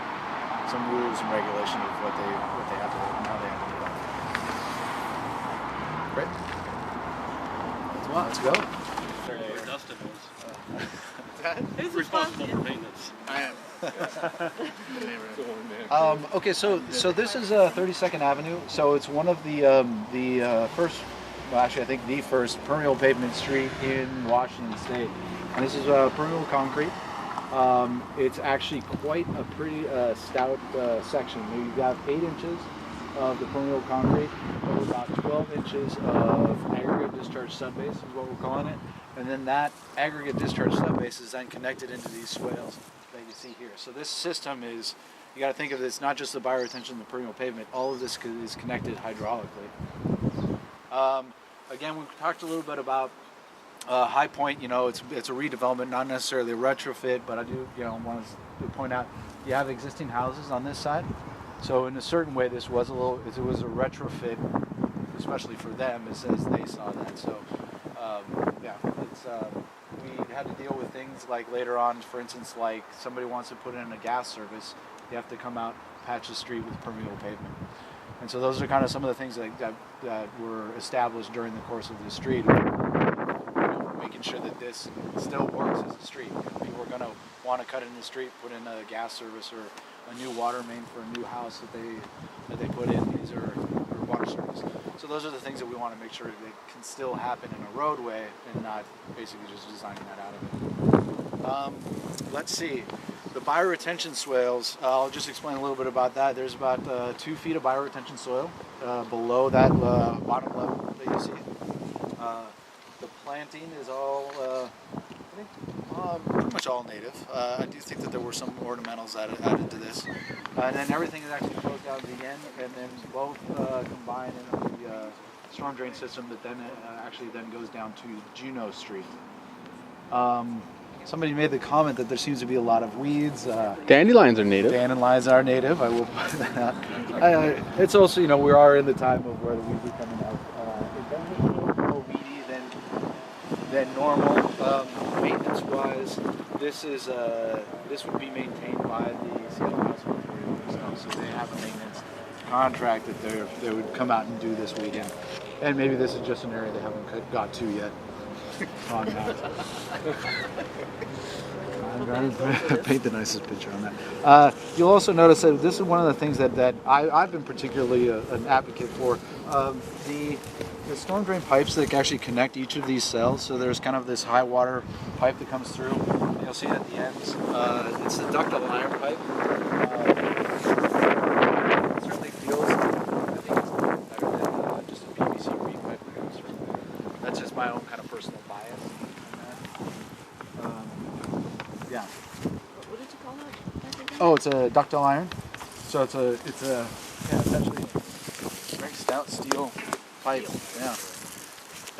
some rules and regulation of what they have to do and how they have to do that. Great. Let's go. Where Dustin is. Who's Responsible for maintenance. I am. Okay, so this is 32nd Avenue. So it's one of the first, well, actually I think the first permeable pavement street in Washington State. And this is permeable concrete. It's actually quite a pretty stout section. You've got 8 inches of the permeable concrete, with about 12 inches of aggregate discharge subbase is what we're calling it. And then that aggregate discharge subbase is then connected into these swales that you see here. So this system is, you got to think of this not just the bioretention and the permeable pavement, all of this is connected hydraulically. Again, we've talked a little bit about Highpoint. It's a redevelopment, not necessarily a retrofit, but I do want to point out you have existing houses on this side. So in a certain way, it was a retrofit, especially for them, as they saw that. So we had to deal with things like later on, for instance, like somebody wants to put in a gas service, you have to come out, patch the street with permeable pavement. And so those are kind of some of the things that were established during the course of the street, making sure that this still works as a street. People are going to want to cut in the street, put in a gas service or a new water main for a new house that they put in, or water service. So those are the things that we want to make sure that can still happen in a roadway and not basically just designing that out of it. Let's see. The bioretention swales, I'll just explain a little bit about that. There's about 2 feet of bioretention soil below that bottom level that you see. The planting is all, I think, pretty much all native. I do think that there were some ornamentals added to this. And then everything is actually goes down to the end, and then both combine in the storm drain system that then actually then goes down to Juneau Street. Somebody made the comment that there seems to be a lot of weeds. Dandelions are native. Dandelions are native. I will point that out. It's also, we are in the time of where the weeds are coming out. It's definitely a little more weedy than normal. Maintenance-wise, this would be maintained by the Seattle House of Materials themselves. So they have a maintenance contract that they would come out and do this weekend. And maybe this is just an area they haven't got to yet. On that. I'm trying to paint the nicest picture on that. You'll also notice that this is one of the things that I've been particularly an advocate for. The storm drain pipes that actually connect each of these cells. So there's kind of this high water pipe that comes through. You'll see it at the ends. It's the ductile iron pipe. It certainly feels, I think it's better than just a PVC reed pipe that comes through. That's just my own kind of personal bias on that. Yeah. What did you call that? Oh, it's a ductile iron. So it's essentially very stout steel pipe. Yeah.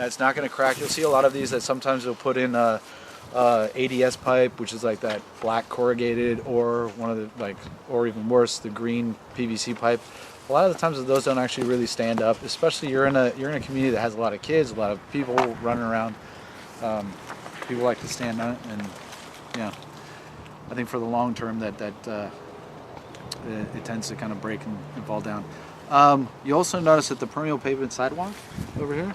It's not going to crack. You'll see a lot of these that sometimes they'll put in ADS pipe, which is like that black corrugated, or one of the or even worse, the green PVC pipe. A lot of the times those don't actually really stand up, especially you're in a community that has a lot of kids, a lot of people running around. People like to stand on it, and I think for the long term that it tends to kind of break and fall down. You also notice that the permeable pavement sidewalk over here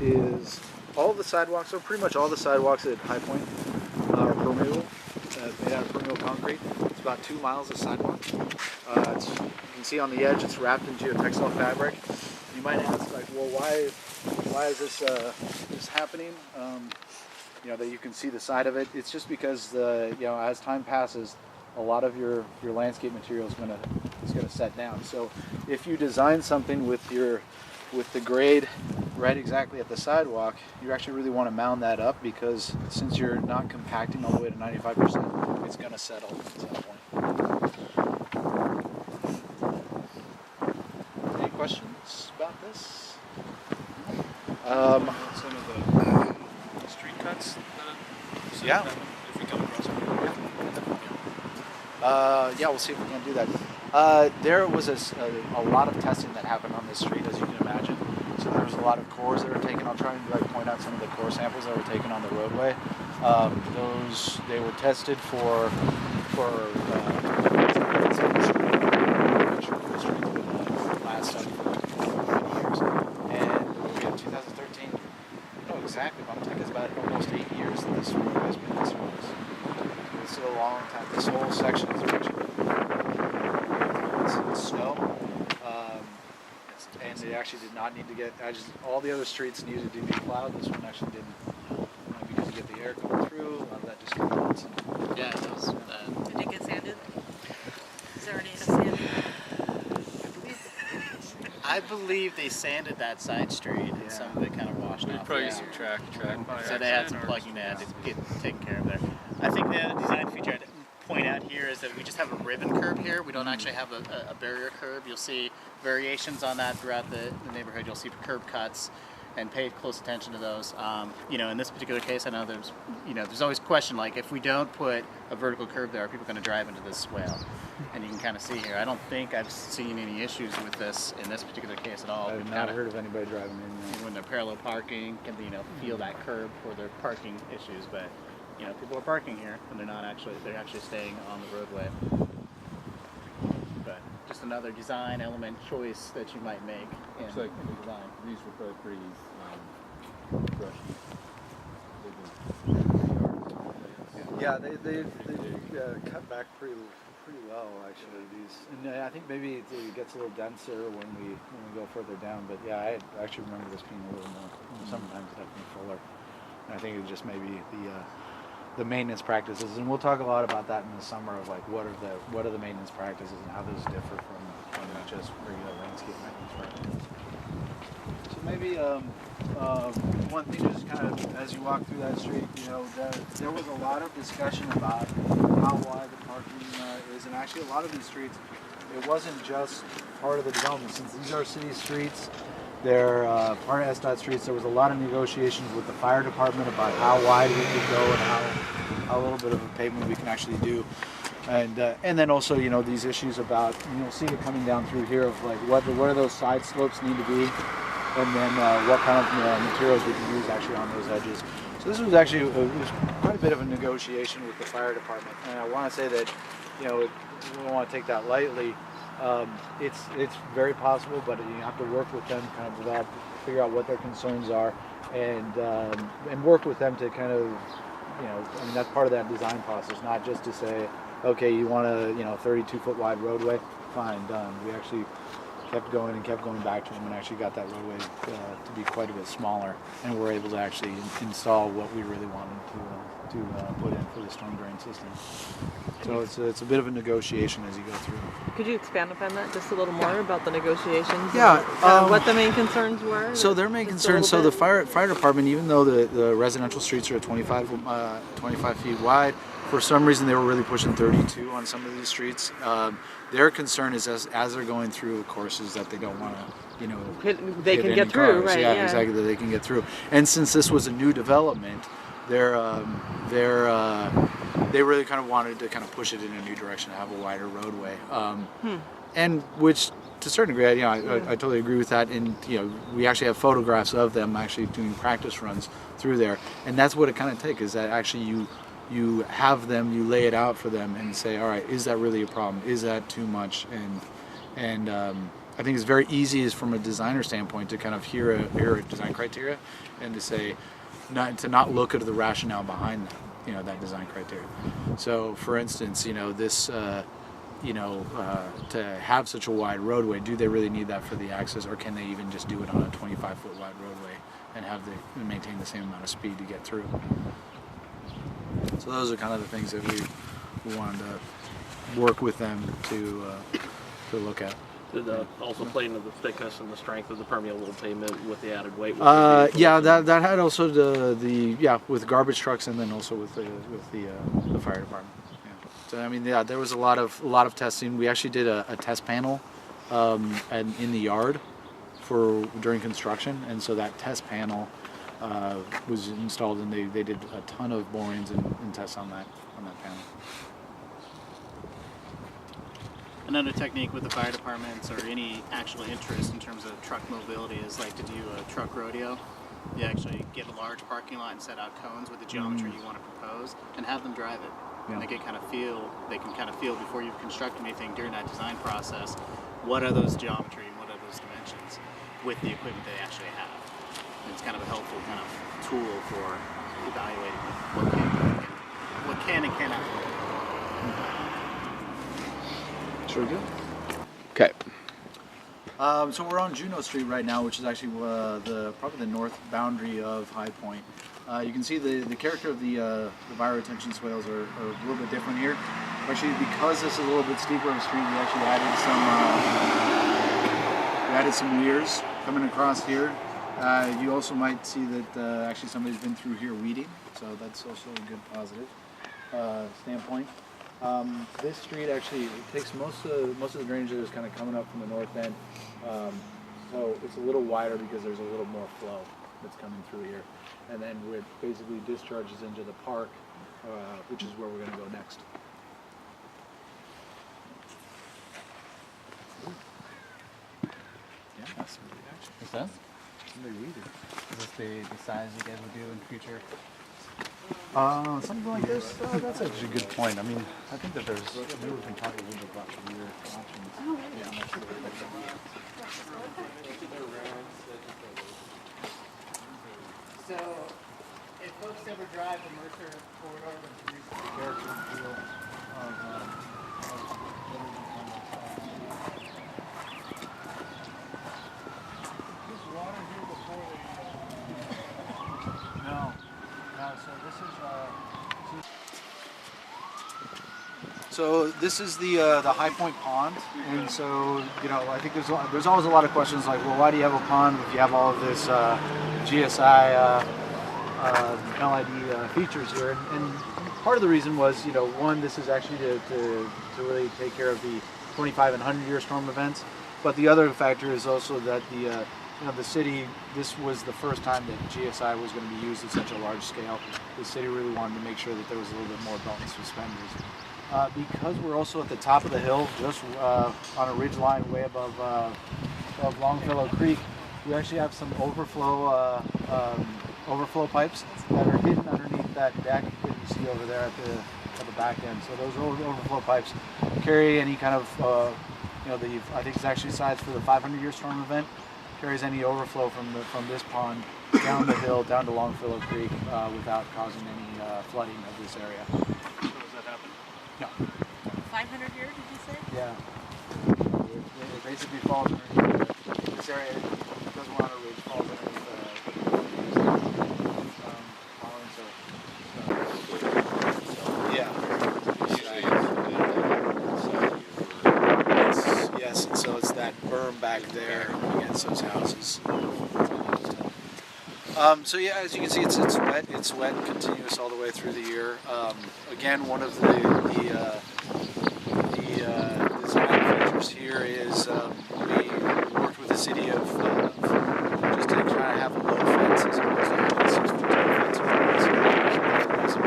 is all the sidewalks, or pretty much all the sidewalks at Highpoint are permeable, made out of permeable concrete. It's about 2 miles of sidewalk. You can see on the edge it's wrapped in geotextile fabric. You might ask, well, why is this happening? That you can see the side of it. It's just because as time passes, a lot of your landscape material is gonna set down. So if you design something with the grade right exactly at the sidewalk, you actually really want to mound that up, because since you're not compacting all the way to 95%, it's gonna settle at some point. Any questions about this? Some of the street cuts. Yeah. If we come across them. We'll see if we can do that. There was a lot of testing that happened on this street, as you can imagine. So there was a lot of cores that were taken. I'll try and point out some of the core samples that were taken on the roadway. They were tested for last for many years. And we had 2013. No, exactly. But I'm thinking it's about almost 8 years that this road has been this way. It's still a long time. This whole section is actually snow, and it actually did not need to get. All the other streets needed to be plowed. This one actually didn't, because you get the air coming through. A lot of that just comes out. Yeah, it was. Did it get sanded? Is there any sanded? I believe they sanded that side street, and some of it kind of washed off. Probably some track. So they had some plugging that to get taken care of there. I think the design feature I'd point out here is that we just have a ribbon curb here. We don't actually have a barrier curb. You'll see variations on that throughout the neighborhood. You'll see curb cuts, and pay close attention to those. In this particular case, I know there's always question, like, if we don't put a vertical curb there, are people going to drive into this swale? And you can kind of see here. I don't think I've seen any issues with this in this particular case at all. I've not heard of anybody driving in. When they're parallel parking, can feel that curb for their parking issues, but people are parking here, and they're actually staying on the roadway. But just another design element choice that you might make in the design. These were probably pretty brushy. Yeah, they cut back pretty well, actually. These, and I think maybe it gets a little denser when we go further down. But yeah, I actually remember this being a little more. Sometimes definitely fuller. And I think it just maybe the maintenance practices, and we'll talk a lot about that in the summer of like what are the maintenance practices and how those differ from just regular landscape maintenance practices. So maybe one thing is kind of as you walk through that street, you know, there was a lot of discussion about how wide the parking is, and actually a lot of these streets, it wasn't just part of the development. Since these are city streets, they're part of SDOT streets. There was a lot of negotiations with the fire department about how wide we could go and how little bit of a pavement we can actually do. And then also, you know, these issues about, you'll see it coming down through here of like what do those side slopes need to be, and then what kind of materials we can use actually on those edges. So this was actually it was quite a bit of a negotiation with the fire department, and I want to say that, you know, we don't want to take that lightly. It's very possible, but you have to work with them, kind of develop, figure out what their concerns are, and work with them to kind of, you know, I mean that's part of that design process, not just to say, okay, you want a 32-foot wide roadway, fine, done. We actually kept going back to them and actually got that roadway to be quite a bit smaller, and we're able to actually install what we really wanted to put in for the storm drain system. So it's a bit of a negotiation as you go through. Could you expand upon that just a little more about the negotiations? Yeah, and kind of what the main concerns were? So their main concerns, so the fire department, even though the residential streets are 25 feet wide, for some reason they were really pushing 32 on some of these streets. Their concern is as they're going through, of course, is that they don't want to, they can get through, cars. right? Yeah, exactly, that they can get through. And since this was a new development, they really kind of wanted to kind of push it in a new direction, to have a wider roadway. And which, to a certain degree, I totally agree with that. And we actually have photographs of them actually doing practice runs through there, and that's what it kind of takes. Is that actually you have them, you lay it out for them, and say, all right, is that really a problem? Is that too much? And I think it's very easy, is from a designer standpoint, to kind of hear a design criteria, and to say, not look at the rationale behind that, that design criteria. So, for instance, this, to have such a wide roadway, do they really need that for the access, or can they even just do it on a 25-foot wide roadway and maintain the same amount of speed to get through? So those are kind of the things that we wanted to work with them to look at. Did also play into the thickness and the strength of the permeable pavement with the added weight? Yeah, that had also with garbage trucks, and then also with the fire department. Yeah. So I mean, there was a lot of testing. We actually did a test panel in the yard during construction, and so that test panel was installed, and they did a ton of borings and tests on that panel. Another technique with the fire departments, or any actual interest in terms of truck mobility, is like to do a truck rodeo. You actually get a large parking lot and set out cones with the geometry you want to propose, and have them drive it. Yeah. And they can kind of feel before you construct anything during that design process, what are those geometry and what are those dimensions with the equipment they actually have. And it's kind of a helpful kind of tool for evaluating what can and cannot work. Sure do. Okay. So we're on Juneau Street right now, which is actually probably the north boundary of High Point. You can see the character of the bioretention swales are a little bit different here. Actually, because this is a little bit steeper of a street, we actually added some weirs coming across here. You also might see that actually somebody's been through here weeding, so that's also a good positive standpoint. This street actually takes most of the drainage that is kind of coming up from the north end, so it's a little wider because there's a little more flow that's coming through here, and then it basically discharges into the park, which is where we're going to go next. Yeah, that's some big action. What's that? Somebody weeded. Is this the size you guys would do in the future? Something like this. That's actually a good point. I mean, I think that maybe we can talk a little bit about the rear options. Yeah. So, if folks ever drive the Mercer corridor, which is the character and feel of Water here before they... No, so this is So this is the Highpoint Pond, and so I think there's always a lot of questions like, well, why do you have a pond if you have all of this GSI LID features here? And part of the reason was, one, this is actually to really take care of the 25 and 100-year storm events, but the other factor is also that the city, this was the first time that GSI was going to be used at such a large scale. The city really wanted to make sure that there was a little bit more belt and suspenders. Because we're also at the top of the hill, just on a ridge line way above Longfellow Creek, we actually have some overflow pipes that are hidden underneath that deck that you see over there at the back end. So those overflow pipes carry any kind of, I think it's actually sized for the 500-year storm event, carries any overflow from this pond down the hill, down to Longfellow Creek without causing any flooding of this area. So does that happen? No. 500 here, did you say? Yeah. It basically falls underneath this area. It doesn't want to ridge, falls underneath yes, and so it's that berm back there against those houses. So yeah, as you can see, it's wet. It's wet, continuous all the way through the year. Again, one of the design features here is we worked with the city of just to try to have a low fence as opposed to a 6 foot tall fence. We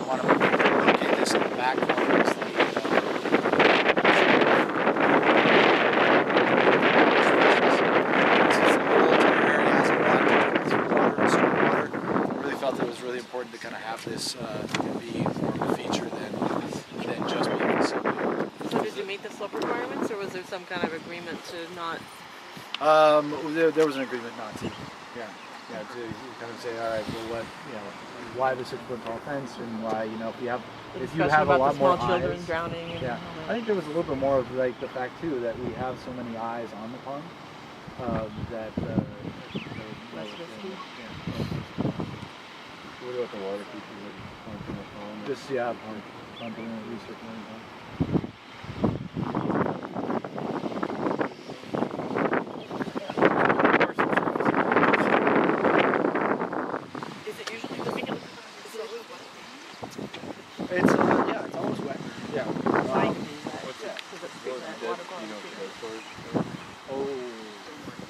want to locate this in the back corner. Really important to kind of have this be more of a feature than just being a facility. So did you meet the slope requirements, or was there some kind of agreement to not? There was an agreement not to. Yeah, to kind of say, all right, well, why the 6 foot tall fence, and why, if you have a lot more small children eyes, drowning. And yeah, I think there was a little bit more of like the fact too that we have so many eyes on the pond that. Less risky. What about the water features that pumping the pond? Just pumping and recirculating. Is it usually the weekend? It's it's always wet. Yeah.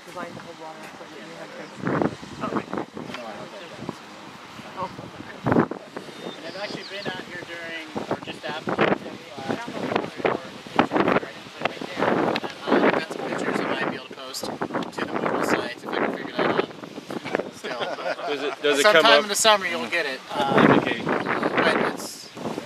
Designed to hold water so that you have And I've actually been out here during, or just after, I've got some pictures I might be able to post to the Google site if I can figure that out. Still, Does it come sometime up? in the summer you'll get it. But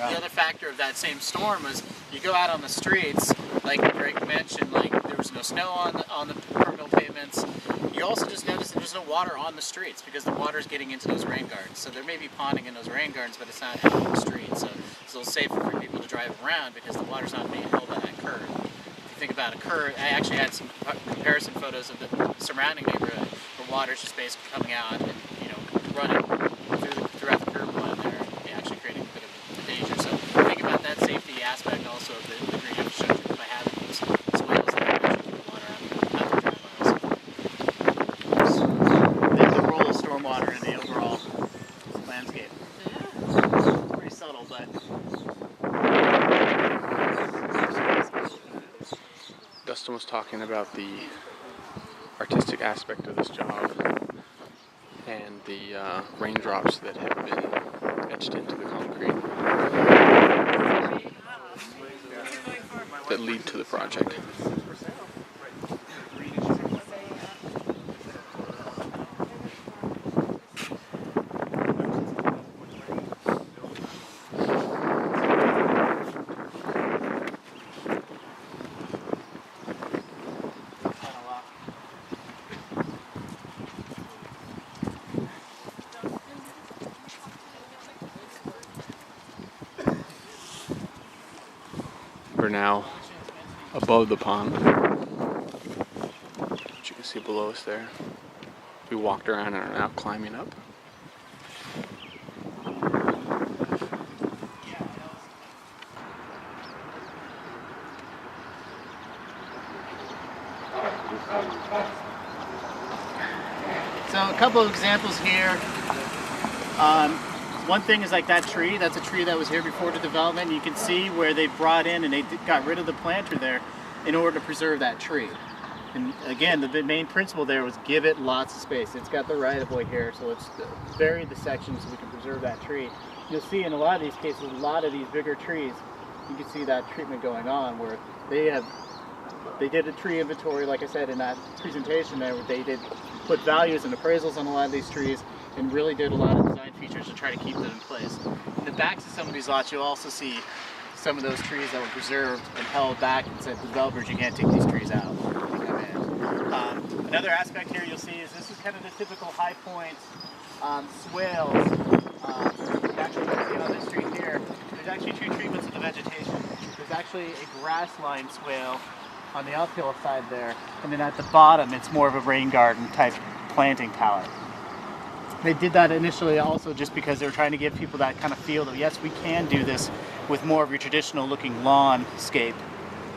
the other factor of that same storm was you go out on the streets, like Greg mentioned, like there was no snow on the permeable pavements. You also just notice that there's no water on the streets because the water's getting into those rain gardens. So there may be ponding in those rain gardens, but it's not out on the street. So it's a little safer for people to drive around because the water's not being held by that curve. If you think about a curve, I actually had some comparison photos of the surrounding neighborhood where water's just basically coming out and running throughout the curb line there, and actually creating a bit of a danger. So think about that safety aspect also of the green infrastructure by having these swales that actually keep the water out the drive miles. The role of stormwater in the overall landscape. Pretty subtle, but Dustin was talking about the artistic aspect of this job and the raindrops that have been etched into the concrete that lead to the project. We're now above the pond, which you can see below us there. We walked around and are now climbing up. So a couple of examples here. One thing is like that tree. That's a tree that was here before the development. You can see where they brought in and they got rid of the planter there in order to preserve that tree. And again, the main principle there was give it lots of space. It's got the right of way here, so let's vary the section so we can preserve that tree. You'll see in a lot of these cases, a lot of these bigger trees, you can see that treatment going on where they did a tree inventory, like I said in that presentation there, where they did put values and appraisals on a lot of these trees and really did a lot of design features to try to keep them in place. In the backs of some of these lots, you'll also see some of those trees that were preserved and held back and said, developers, you can't take these trees out. Another aspect here you'll see is this is kind of the typical high point swales. Actually, on this tree here, there's actually two treatments of the vegetation. There's actually a grass-lined swale on the uphill side there, and then at the bottom it's more of a rain garden type planting palette. They did that initially also just because they were trying to give people that kind of feel that yes, we can do this with more of your traditional looking lawnscape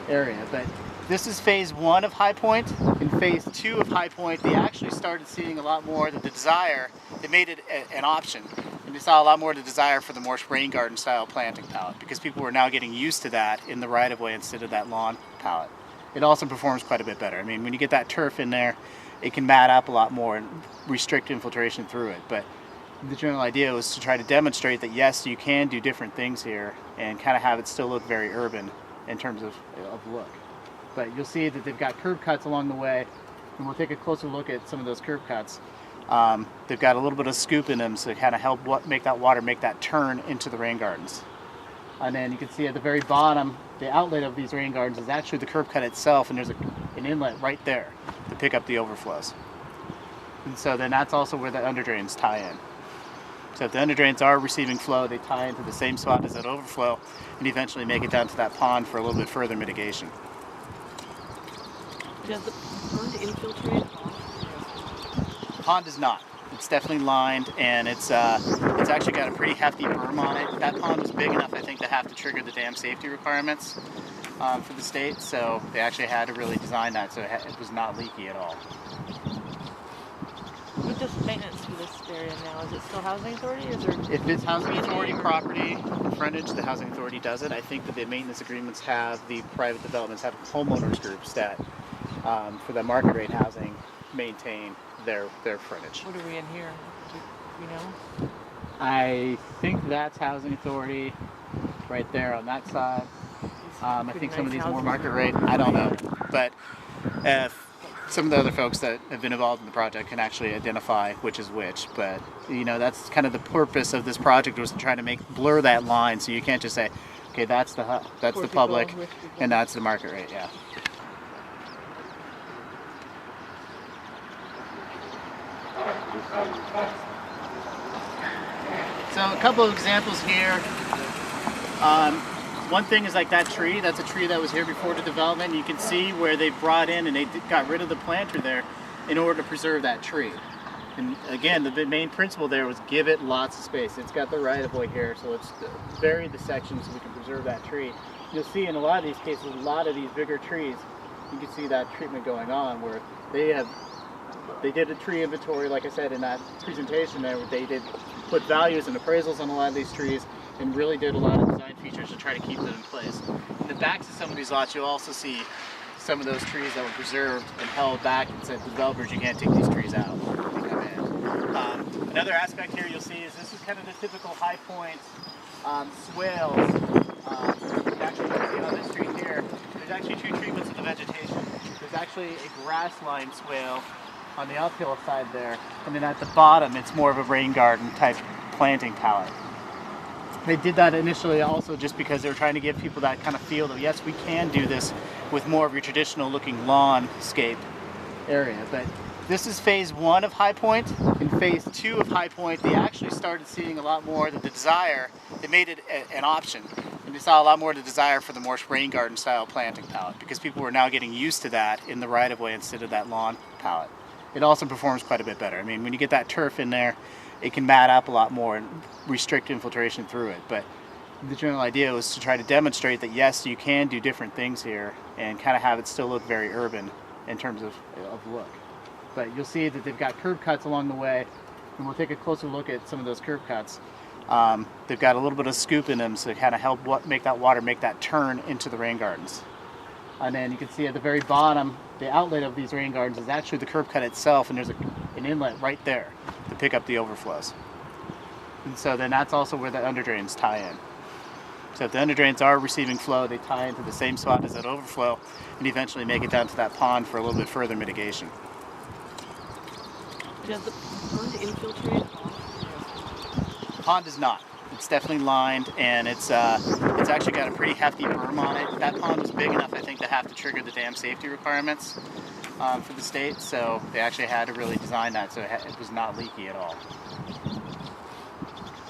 area. But this is phase 1 of Highpoint. In phase 2 of Highpoint, they actually started seeing a lot more that the desire, they made it an option. And they saw a lot more of the desire for the more rain garden style planting palette because people were now getting used to that in the right of way instead of that lawn palette. It also performs quite a bit better. I mean, when you get that turf in there, it can mat up a lot more and restrict infiltration through it. But the general idea was to try to demonstrate that yes, you can do different things here and kind of have it still look very urban in terms of look. But you'll see that they've got curb cuts along the way, and we'll take a closer look at some of those curb cuts. They've got a little bit of scoop in them to kind of help make that water make that turn into the rain gardens. And then you can see at the very bottom, the outlet of these rain gardens is actually the curb cut itself, and there's an inlet right there to pick up the overflows. And so then that's also where the underdrains tie in. So if the underdrains are receiving flow, they tie into the same spot as that overflow and eventually make it down to that pond for a little bit further mitigation. Does the pond infiltrate? The pond is not. It's definitely lined, and it's actually got a pretty hefty berm on it. That pond was big enough, I think, to have to trigger the dam safety requirements for the state, so they actually had to really design that so it was not leaky at all. Who does maintenance for this area now? Is it still Housing Authority, or is there... If it's Housing Authority property frontage, the Housing Authority does it. I think that the maintenance agreements have, the private developments have homeowners groups that, for the market rate housing, maintain their frontage. What are we in here? Do you know? I think that's Housing Authority right there on that side. I think some of these more market rate, I don't know. But some of the other folks that have been involved in the project can actually identify which is which. But you know, that's kind of the purpose of this project, was to try to blur that line, so you can't just say, okay, that's the public and that's the market rate. Yeah. So a couple of examples here. One thing is like that tree. That's a tree that was here before the development. You can see where they brought in and they got rid of the planter there in order to preserve that tree. And again, the main principle there was give it lots of space. It's got the right of way here, so let's vary the section so we can preserve that tree. You'll see in a lot of these cases, a lot of these bigger trees, you can see that treatment going on where they did a tree inventory, like I said in that presentation there, where they did put values and appraisals on a lot of these trees and really did a lot of design features to try to keep them in place. In the backs of some of these lots, you'll also see some of those trees that were preserved and held back and said, developers, you can't take these trees out. Another aspect here you'll see is this is kind of the typical high point swales. Actually, on this tree here, there's actually two treatments of the vegetation. There's actually a grass-lined swale on the uphill side there, and then at the bottom it's more of a rain garden type planting palette. They did that initially also just because they were trying to give people that kind of feel that yes, we can do this with more of your traditional looking lawnscape area. But this is phase 1 of Highpoint. In phase 2 of Highpoint, they actually started seeing a lot more that the desire, they made it an option. And they saw a lot more of the desire for the more rain garden style planting palette because people were now getting used to that in the right of way instead of that lawn palette. It also performs quite a bit better. I mean, when you get that turf in there, it can mat up a lot more and restrict infiltration through it. But the general idea was to try to demonstrate that yes, you can do different things here and kind of have it still look very urban in terms of look. But you'll see that they've got curb cuts along the way, and we'll take a closer look at some of those curb cuts. They've got a little bit of scoop in them, so kind of help make that water make that turn into the rain gardens. And then you can see at the very bottom, the outlet of these rain gardens is actually the curb cut itself, and there's an inlet right there to pick up the overflows. And so then that's also where the underdrains tie in. So if the underdrains are receiving flow, they tie into the same spot as that overflow and eventually make it down to that pond for a little bit further mitigation. Does the pond infiltrate? The pond is not. It's definitely lined, and it's actually got a pretty hefty berm on it. That pond was big enough, I think, to have to trigger the dam safety requirements for the state, so they actually had to really design that so it was not leaky at all.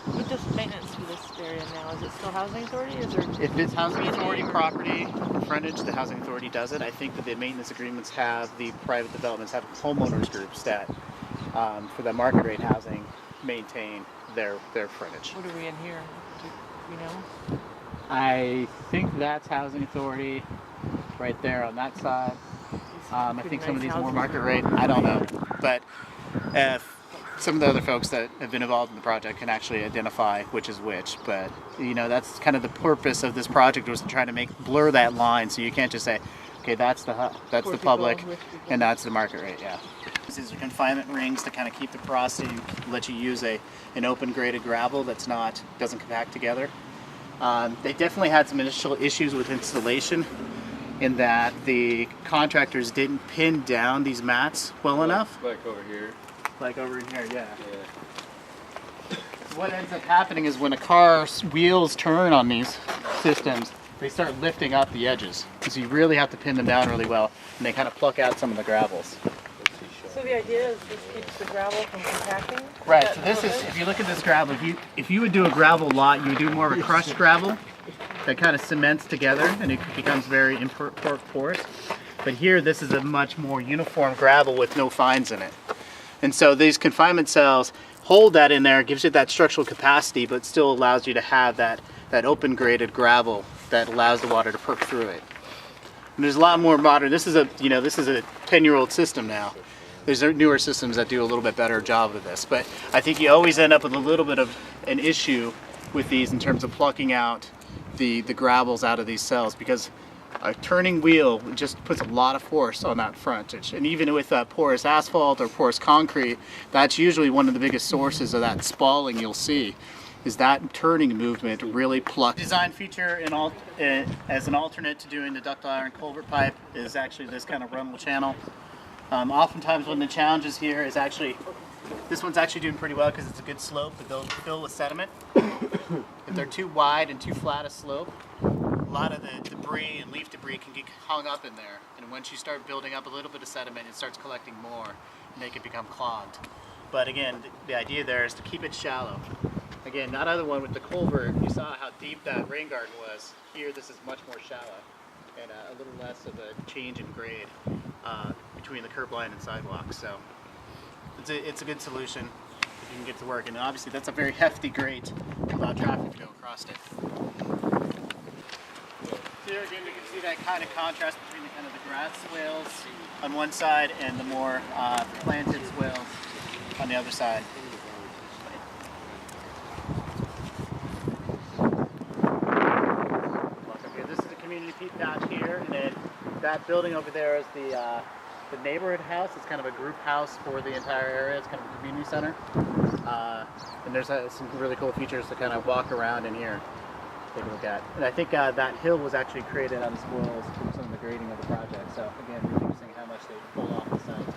Who does maintenance for this area now? Is it still Housing Authority? Is there If it's Housing Authority property frontage, the Housing Authority does it. I think that the maintenance agreements have the private developments have homeowners groups that, for the market rate housing, maintain their frontage. What are we in here? Do you know? I think that's Housing Authority right there on that side. I think some of these are more market rate. I don't know. But some of the other folks that have been involved in the project can actually identify which is which. But, you know, that's kind of the purpose of this project, was to try to blur that line, so you can't just say, okay, that's the public and that's the market rate, yeah. These are confinement rings to kind of keep the porosity, let you use an open graded gravel doesn't compact together. They definitely had some initial issues with installation, in that the contractors didn't pin down these mats well enough. Like over here. Like over in here, yeah. What ends up happening is when a car's wheels turn on these systems, they start lifting up the edges. So you really have to pin them down really well, and they kind of pluck out some of the gravels. So the idea is this keeps the gravel from compacting? Right, so this is, if you look at this gravel, if you would do a gravel lot, you would do more of a crushed gravel that kind of cements together and it becomes very porous. But here, this is a much more uniform gravel with no fines in it. And so these confinement cells hold that in there, gives you that structural capacity, but still allows you to have that open graded gravel that allows the water to perk through it. And there's a lot more modern, this is a 10-year-old system now. There's newer systems that do a little bit better job of this, but I think you always end up with a little bit of an issue with these in terms of plucking out the gravels out of these cells, because a turning wheel just puts a lot of force on that frontage. And even with porous asphalt or porous concrete, that's usually one of the biggest sources of that spalling you'll see, is that turning movement really plucks. Design feature as an alternate to doing the ductile iron culvert pipe is actually this kind of runnel channel. Oftentimes one of the challenges here is this one's actually doing pretty well because it's a good slope, but they'll fill with sediment. If they're too wide and too flat a slope, a lot of the debris and leaf debris can get hung up in there. And once you start building up a little bit of sediment, it starts collecting more and they can become clogged. But again, the idea there is to keep it shallow. Again, that other one with the culvert, you saw how deep that rain garden was. Here, this is much more shallow and a little less of a change in grade between the curb line and sidewalk. So it's a good solution if you can get to work. And obviously that's a very hefty grate to allow traffic to go across it. Here again, you can see that kind of contrast between the grass swales on one side and the more planted swales on the other side. Okay, this is the community peat patch here, and then that building over there is the neighborhood house. It's kind of a group house for the entire area. It's kind of a community center. And there's some really cool features to kind of walk around in here, take a look at. And I think that hill was actually created on the spoils from some of the grading of the project. So again, reducing how much they pull off the site,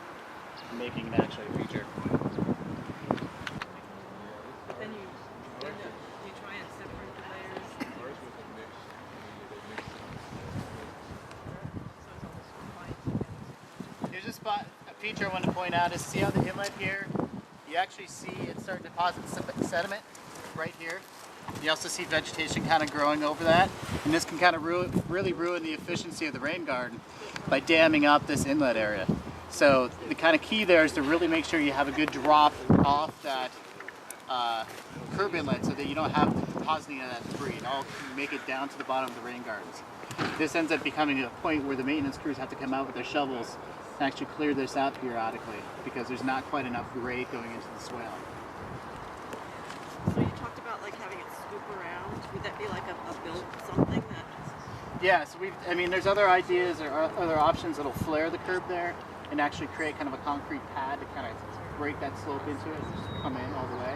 making it actually a feature. But then you try and separate the layers. So it's almost white. Here's a feature I wanted to point out is, see how the inlet here, you actually see it start to deposit sediment right here. You also see vegetation kind of growing over that, and this can kind of really ruin the efficiency of the rain garden by damming up this inlet area. So the kind of key there is to really make sure you have a good drop off that curb inlet so that you don't have the depositing of that debris. And all make it down to the bottom of the rain gardens. This ends up becoming a point where the maintenance crews have to come out with their shovels to actually clear this out periodically because there's not quite enough grade going into the swale. So you talked about like having it scoop around. Would that be like a built something that? Yeah, so there's other ideas or other options that'll flare the curb there and actually create kind of a concrete pad to kind of break that slope into it and just come in all the way.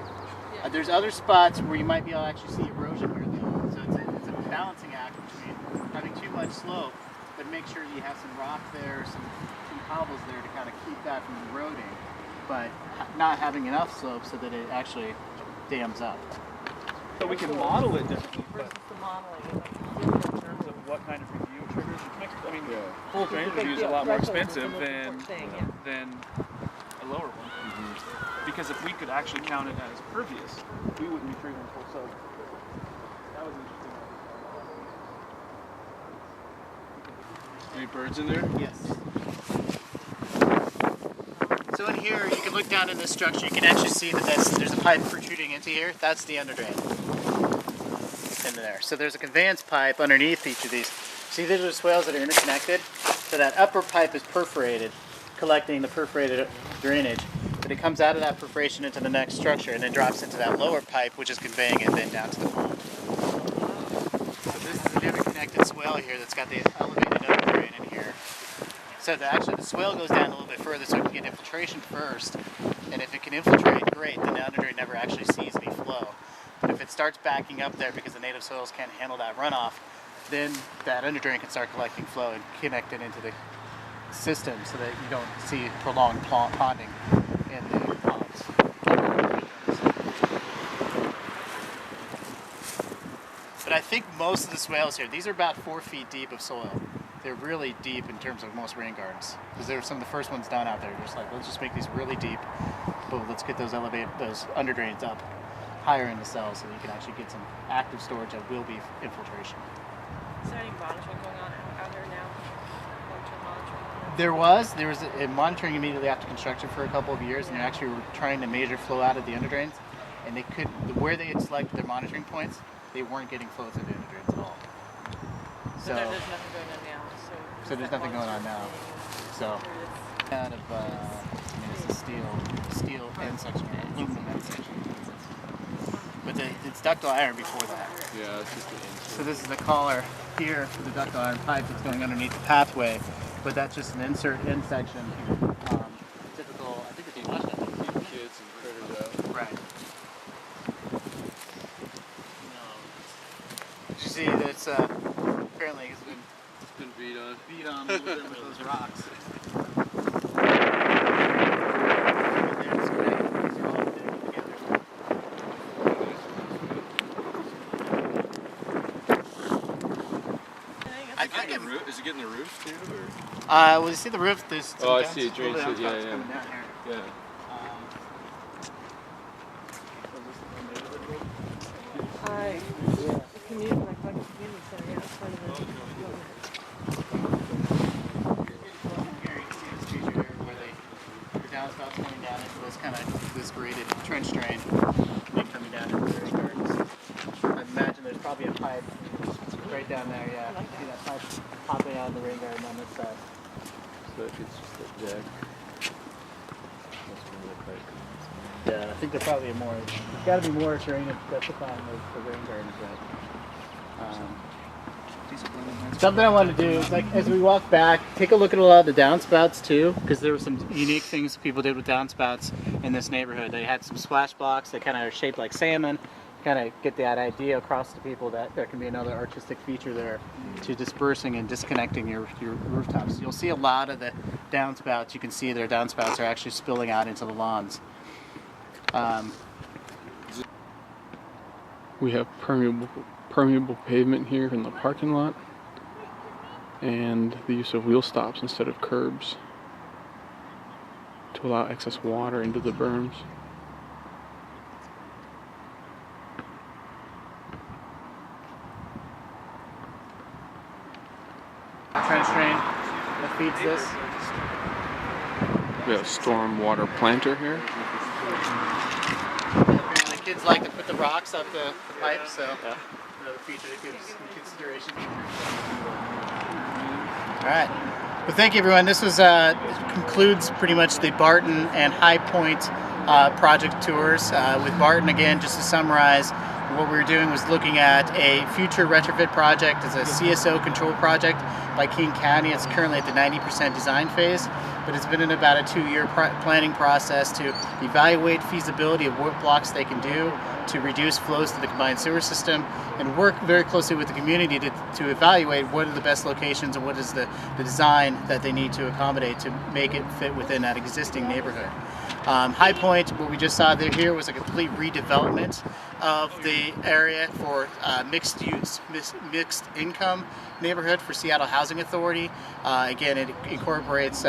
Yeah. There's other spots where you might be able to actually see erosion here though. So it's a balancing act between having too much slope, but make sure you have some rock there, some cobbles there to kind of keep that from eroding, but not having enough slope so that it actually dams up. So we can model it differently, Versus the modeling. in terms of what kind of review triggers, which makes, I mean, full drainage review is a lot more expensive than a lower one. Because if we could actually count it as pervious, we wouldn't be triggering full soak. That was interesting. Any birds in there? Yes. So in here, you can look down in this structure, you can actually see that there's a pipe protruding into here. That's the underdrain. Into there. So there's a conveyance pipe underneath each of these. See, these are the swales that are interconnected. So that upper pipe is perforated, collecting the perforated drainage. But it comes out of that perforation into the next structure and then drops into that lower pipe, which is conveying it then down to the pond. So this is an interconnected swale here that's got the elevated underdrain in here. So the swale goes down a little bit further so it can get infiltration first. And if it can infiltrate, great, then the underdrain never actually sees any flow. But if it starts backing up there because the native soils can't handle that runoff, then that underdrain can start collecting flow and connect it into the system so that you don't see prolonged ponding in the ponds. But I think most of the swales here, these are about 4 feet deep of soil. They're really deep in terms of most rain gardens because they were some of the first ones done out there. Just like, let's just make these really deep, but let's get those underdrains up higher in the cells so that you can actually get some active storage that will be infiltration. Is there any monitoring going on out there now? Long-term monitoring? There was a monitoring immediately after construction for a couple of years, and they actually were trying to measure flow out of the underdrains, and they could, where they had selected their monitoring points, they weren't getting flow through the underdrains at all. So there's nothing going on now. So there's nothing going on now. So out of it's a steel end section, aluminum end section. But it's ductile iron before that. Yeah, it's just the insert. So this is the collar here for the ductile iron pipe that's going underneath the pathway, but that's just an insert end section. Typical, I think it's flush net. Keep kids and critters out. Right. You see that it's apparently it's been Beat on. beat on a little bit with those rocks. Is it getting the roof too? Or? Well, you see the roof? There's Oh, I see. It drains it. coming Yeah, down here. yeah. The community, like a community center, yeah, it's part of the Here you can see this feature here where the downspouts coming down into this graded trench drain and then coming down into the rain gardens. I imagine there's probably a pipe right down there, yeah. You see that pipe popping out of the rain garden on this side. So if it's just that jack. That's gonna look like. Yeah, I think there probably more. There's got to be more drainage justifying the rain gardens, but. Something I wanted to do is, like, as we walk back, take a look at a lot of the downspouts too, because there were some unique things people did with downspouts in this neighborhood. They had some splash blocks that kind of are shaped like salmon, kind of get that idea across to people that there can be another artistic feature there to dispersing and disconnecting your rooftops. You'll see a lot of the downspouts. You can see their downspouts are actually spilling out into the lawns. We have permeable pavement here in the parking lot, and the use of wheel stops instead of curbs to allow excess water into the berms. Trench drain that feeds this. We have a stormwater planter here. Apparently kids like to put the rocks up the pipe, so another feature that gives some consideration. All right. Well, thank you, everyone. This was concludes pretty much the Barton and Highpoint project tours. With Barton, again, just to summarize, what we were doing was looking at a future retrofit project. It's a CSO control project by King County. It's currently at the 90% design phase, but it's been in about a 2-year planning process to evaluate feasibility of what blocks they can do to reduce flows to the combined sewer system, and work very closely with the community to evaluate what are the best locations and what is the design that they need to accommodate to make it fit within that existing neighborhood. Highpoint, what we just saw there here, was a complete redevelopment of the area for mixed use, mixed income neighborhood for Seattle Housing Authority. Again, it incorporates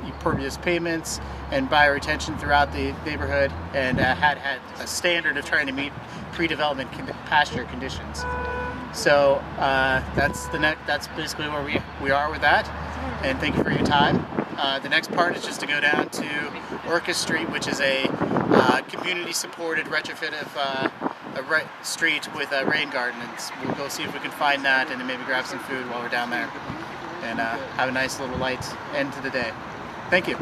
impervious pavements and bioretention throughout the neighborhood, and had a standard of trying to meet pre-development pasture conditions. So that's basically where we are with that. And thank you for your time. The next part is just to go down to Orcas Street, which is a community-supported retrofit of a street with a rain garden. And we'll go see if we can find that, and then maybe grab some food while we're down there, and have a nice little light end to the day. Thank you.